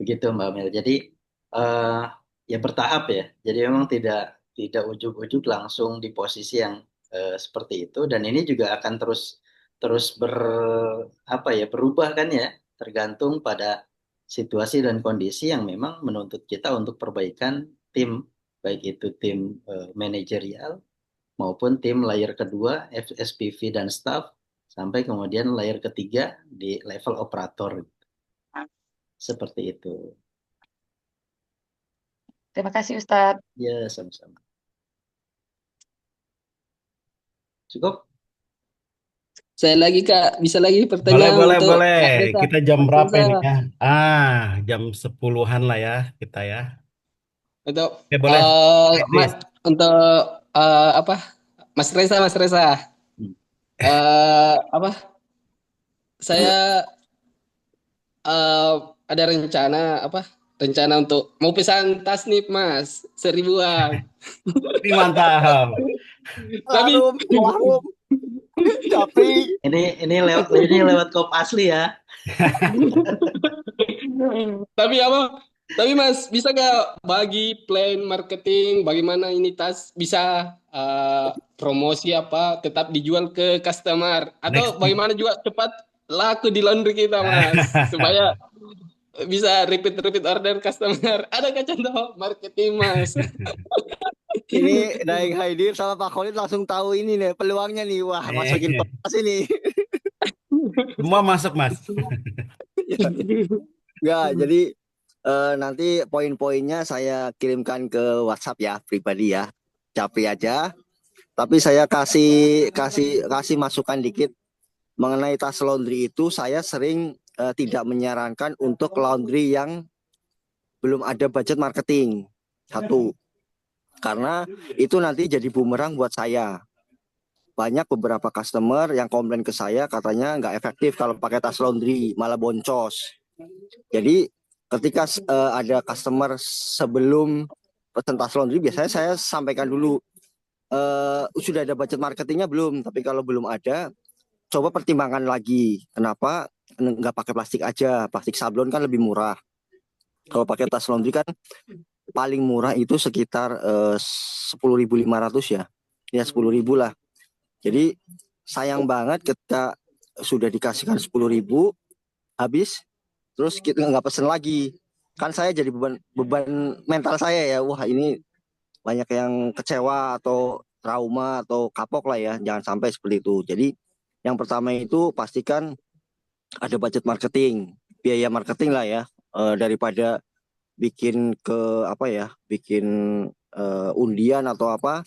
Begitu Mbak Mel. Jadi eh, ya bertahap ya. Jadi memang tidak tidak ujuk-ujuk langsung di posisi yang seperti itu. Dan ini juga akan terus terus apa ya berubah kan ya, tergantung pada situasi dan kondisi yang memang menuntut kita untuk perbaikan tim, baik itu tim manajerial maupun tim layer kedua, SPV dan staff, sampai kemudian layer ketiga di level operator. Seperti itu. Terima kasih Ustadz. Ya, sama-sama. Cukup? Saya lagi Kak, bisa lagi Boleh, pertanyaan boleh, untuk boleh. Kak Reza. Kita jam Mas berapa Reza. ini ya? Jam 10-an lah ya kita ya. Untuk Oke, boleh. Mas, untuk apa? Mas Reza, Mas Reza. Apa? Saya ada rencana apa? Rencana untuk mau pesan tas nih Mas, 1000-an. Ini mantap. Tapi Tapi Ini lewat kop asli ya. tapi apa? Tapi Mas, bisa nggak bagi plan marketing bagaimana ini tas bisa promosi apa tetap dijual ke customer atau Next. bagaimana juga cepat laku di laundry kita Mas supaya bisa repeat order customer. Adakah contoh marketing Mas? ini Daeng Haidir sama Pak Khalid langsung tahu ini nih peluangnya nih. Wah, masukin kelas ini. Semua masuk, Mas. Enggak, jadi nanti poin-poinnya saya kirimkan ke WhatsApp ya, pribadi ya. Capek aja. Tapi saya kasih masukan dikit mengenai tas laundry itu. Saya sering tidak menyarankan untuk laundry yang belum ada budget marketing. Satu, karena itu nanti jadi bumerang buat saya. Banyak beberapa customer yang komplain ke saya katanya nggak efektif kalau pakai tas laundry, malah boncos. Jadi ketika ada customer sebelum pesen tas laundry, biasanya saya sampaikan dulu sudah ada budget marketingnya belum. Tapi kalau belum ada, coba pertimbangkan lagi. Kenapa nggak pakai plastik aja? Plastik sablon kan lebih murah. Kalau pakai tas laundry kan paling murah itu sekitar 10.500 ya. Ya 10.000 lah. Jadi sayang banget ketika sudah dikasihkan 10.000 habis, terus kita nggak pesen lagi. Kan saya jadi beban mental saya ya. Wah ini banyak yang kecewa atau trauma atau kapok lah ya. Jangan sampai seperti itu. Jadi yang pertama itu pastikan ada budget marketing, biaya marketing lah ya. Daripada bikin bikin undian atau apa,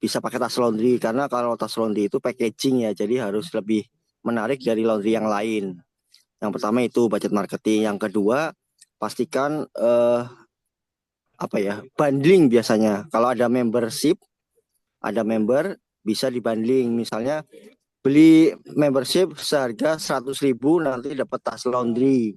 bisa pakai tas laundry. Karena kalau tas laundry itu packaging ya, jadi harus lebih menarik dari laundry yang lain. Yang pertama itu budget marketing. Yang kedua, pastikan bundling biasanya. Kalau ada membership, ada member bisa dibundling. Misalnya beli membership seharga 100.000 nanti dapat tas laundry.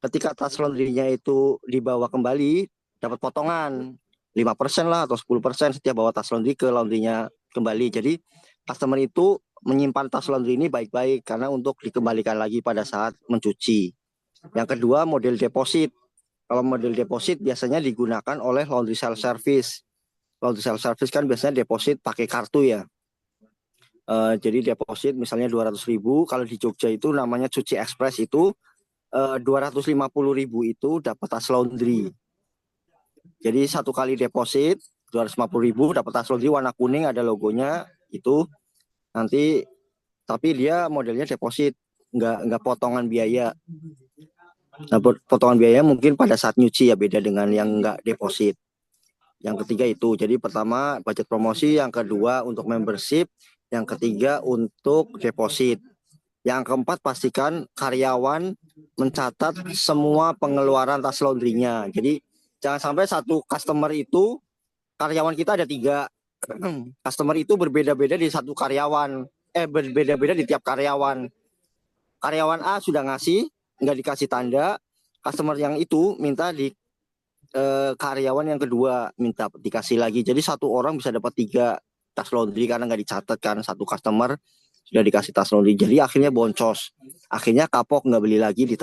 Ketika tas laundry-nya itu dibawa kembali, dapat potongan 5% lah atau 10% setiap bawa tas laundry ke laundry-nya kembali. Jadi customer itu menyimpan tas laundry ini baik-baik karena untuk dikembalikan lagi pada saat mencuci. Yang kedua, model deposit. Kalau model deposit biasanya digunakan oleh laundry self service. Laundry self service kan biasanya deposit pakai kartu ya. Jadi deposit misalnya 200.000. Kalau di Jogja itu namanya Cuci Express itu 250.000 itu dapat tas laundry. Jadi satu kali deposit 250.000 dapat tas laundry warna kuning ada logonya itu nanti, tapi dia modelnya deposit, nggak potongan biaya. Nah, potongan biaya mungkin pada saat nyuci ya, beda dengan yang nggak deposit. Yang ketiga itu, jadi pertama budget promosi, yang kedua untuk membership, yang ketiga untuk deposit. Yang keempat, pastikan karyawan mencatat semua pengeluaran tas laundrynya. Jadi jangan sampai satu customer itu, karyawan kita ada 3. Customer itu berbeda-beda di satu karyawan. Berbeda-beda di tiap karyawan. Karyawan A sudah ngasih, nggak dikasih tanda. Customer yang itu minta di karyawan yang kedua minta dikasih lagi. Jadi satu orang bisa dapat 3 tas laundry karena nggak dicatat kan, satu customer sudah dikasih tas laundry. Jadi akhirnya boncos. Akhirnya kapok nggak beli lagi di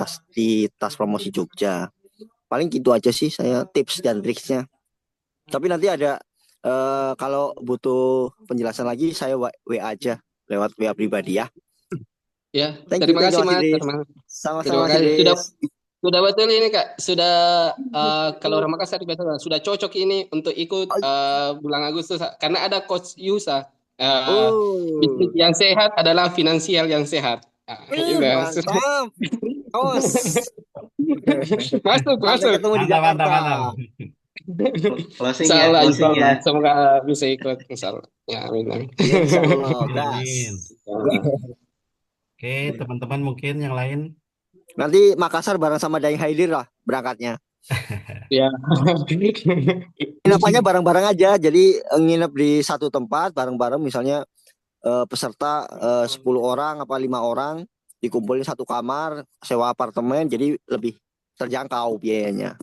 tas promosi Jogja. Paling gitu aja sih saya tips dan triksnya. Tapi nanti ada kalau butuh penjelasan lagi saya WA aja lewat WA pribadi ya. Ya, Thank you terima kasih Mas. Idris. Terima Sama-sama kasih. Idris. Sudah betul ini Kak. Sudah kalau orang Makassar betul sudah cocok ini untuk ikut bulan Agustus karena ada coach Yusa. Bisnis yang sehat adalah finansial yang sehat. Mantap. Os. Masuk. Sampai ketemu di Mantap, Jakarta. mantap. Closing Insyaallah, ya. semoga bisa ikut. Insyaallah. Ya, amin. Insyaallah, gas. Amin. Oke, teman-teman mungkin yang lain. Nanti Makassar bareng sama Daeng Haidir lah berangkatnya. Ya. Nginepnya bareng-bareng aja. Jadi nginep di satu tempat bareng-bareng, misalnya peserta 10 orang apa 5 orang dikumpulin satu kamar, sewa apartemen, jadi lebih terjangkau biayanya.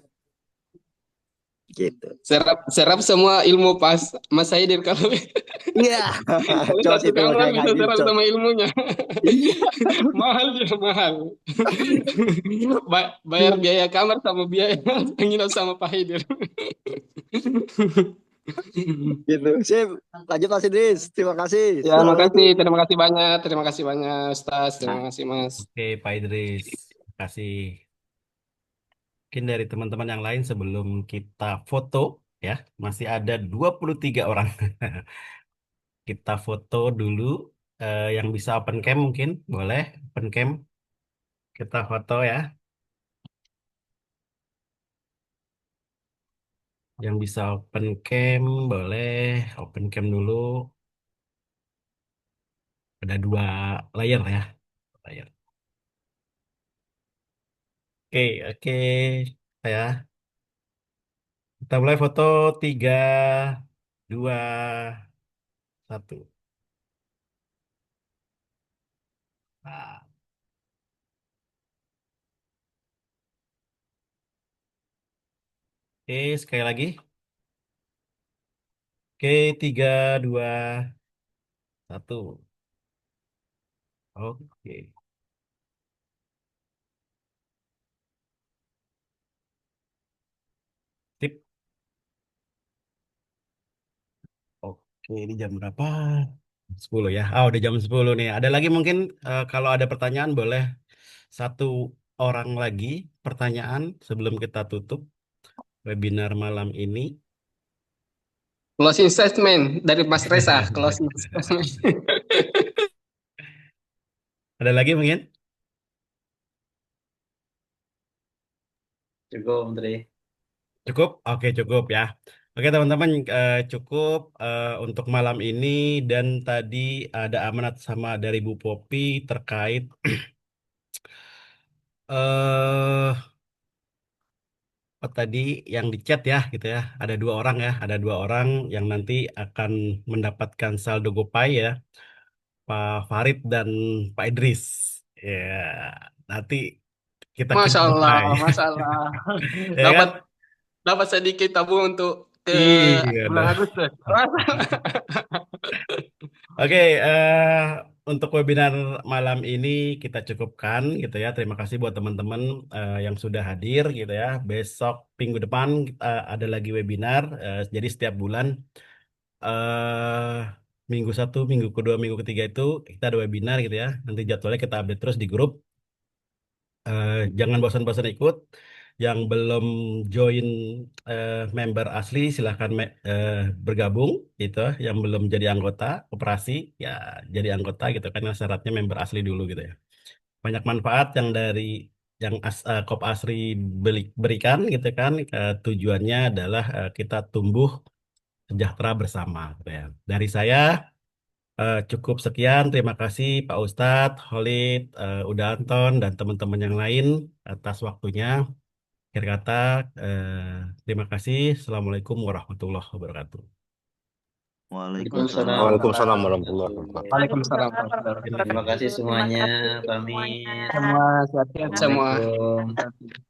Gitu. Serap semua ilmu pas Mas Haidir kalau Iya. kalau Coba satu itu kamar Daeng bisa Haidir, serap coba. sama ilmunya. Mahal dia, mahal. Bayar biaya kamar sama biaya nginep sama Pak Haidir. Gitu. Sip. Lanjut Mas Idris. Terima kasih. Ya, Assalamualaikum. terima kasih banyak Ustaz, terima kasih Mas. Oke, Pak Idris. Terima kasih. Mungkin dari teman-teman yang lain sebelum kita foto ya, masih ada 23 orang. Kita foto dulu, yang bisa open cam mungkin boleh open cam. Kita foto ya. Yang bisa open cam boleh open cam dulu. Ada 2 layer ya. Layer. Oke. Ya. Kita mulai foto 3, 2, 1. Nah, oke, sekali lagi. Oke, 3, 2, 1. Oke. Tip. Oke, ini jam berapa? 10 ya. Ah, udah jam 10 nih. Ada lagi mungkin, kalau ada pertanyaan boleh 1 orang lagi pertanyaan sebelum kita tutup webinar malam ini. Closing statement dari Mas Reza, closing statement. Ada lagi mungkin? Cukup, Menteri. Cukup? Oke, cukup ya. Oke, teman-teman, cukup untuk malam ini, dan tadi ada amanat sama dari Bu Popi terkait eh tadi yang di chat ya gitu ya. Ada 2 orang ya, ada 2 orang yang nanti akan mendapatkan saldo GoPay ya. Pak Farid dan Pak Idris. Ya, nanti kita ke Masya Allah, GoPay. Masya Allah. Ya kan? Dapat sedikit tabung untuk ke Iya bulan dong. Agustus. Oke, untuk webinar malam ini kita cukupkan gitu ya. Terima kasih buat teman-teman yang sudah hadir gitu ya. Besok minggu depan ada lagi webinar. Jadi setiap bulan, eh minggu 1, minggu kedua, minggu ketiga itu kita ada webinar gitu ya. Nanti jadwalnya kita update terus di grup. Jangan bosan-bosan ikut. Yang belum join member asli silahkan bergabung gitu. Yang belum jadi anggota koperasi ya jadi anggota gitu kan, syaratnya member asli dulu gitu ya. Banyak manfaat yang dari yang Kop Asri berikan gitu kan. Tujuannya adalah kita tumbuh sejahtera bersama gitu ya. Dari saya cukup sekian. Terima kasih Pak Ustadz, Khalid, Uda Anton, dan teman-teman yang lain atas waktunya. Akhir kata, terima kasih. Assalamualaikum warahmatullahi wabarakatuh. Waalaikumsalam Waalaikumsalam warahmatullahi warahmatullahi wabarakatuh. Waalaikumsalam wabarakatuh. warahmatullahi Terima wabarakatuh. kasih Terima semuanya, kasih pamit. semuanya. Semua sehat-sehat semua. Assalamualaikum.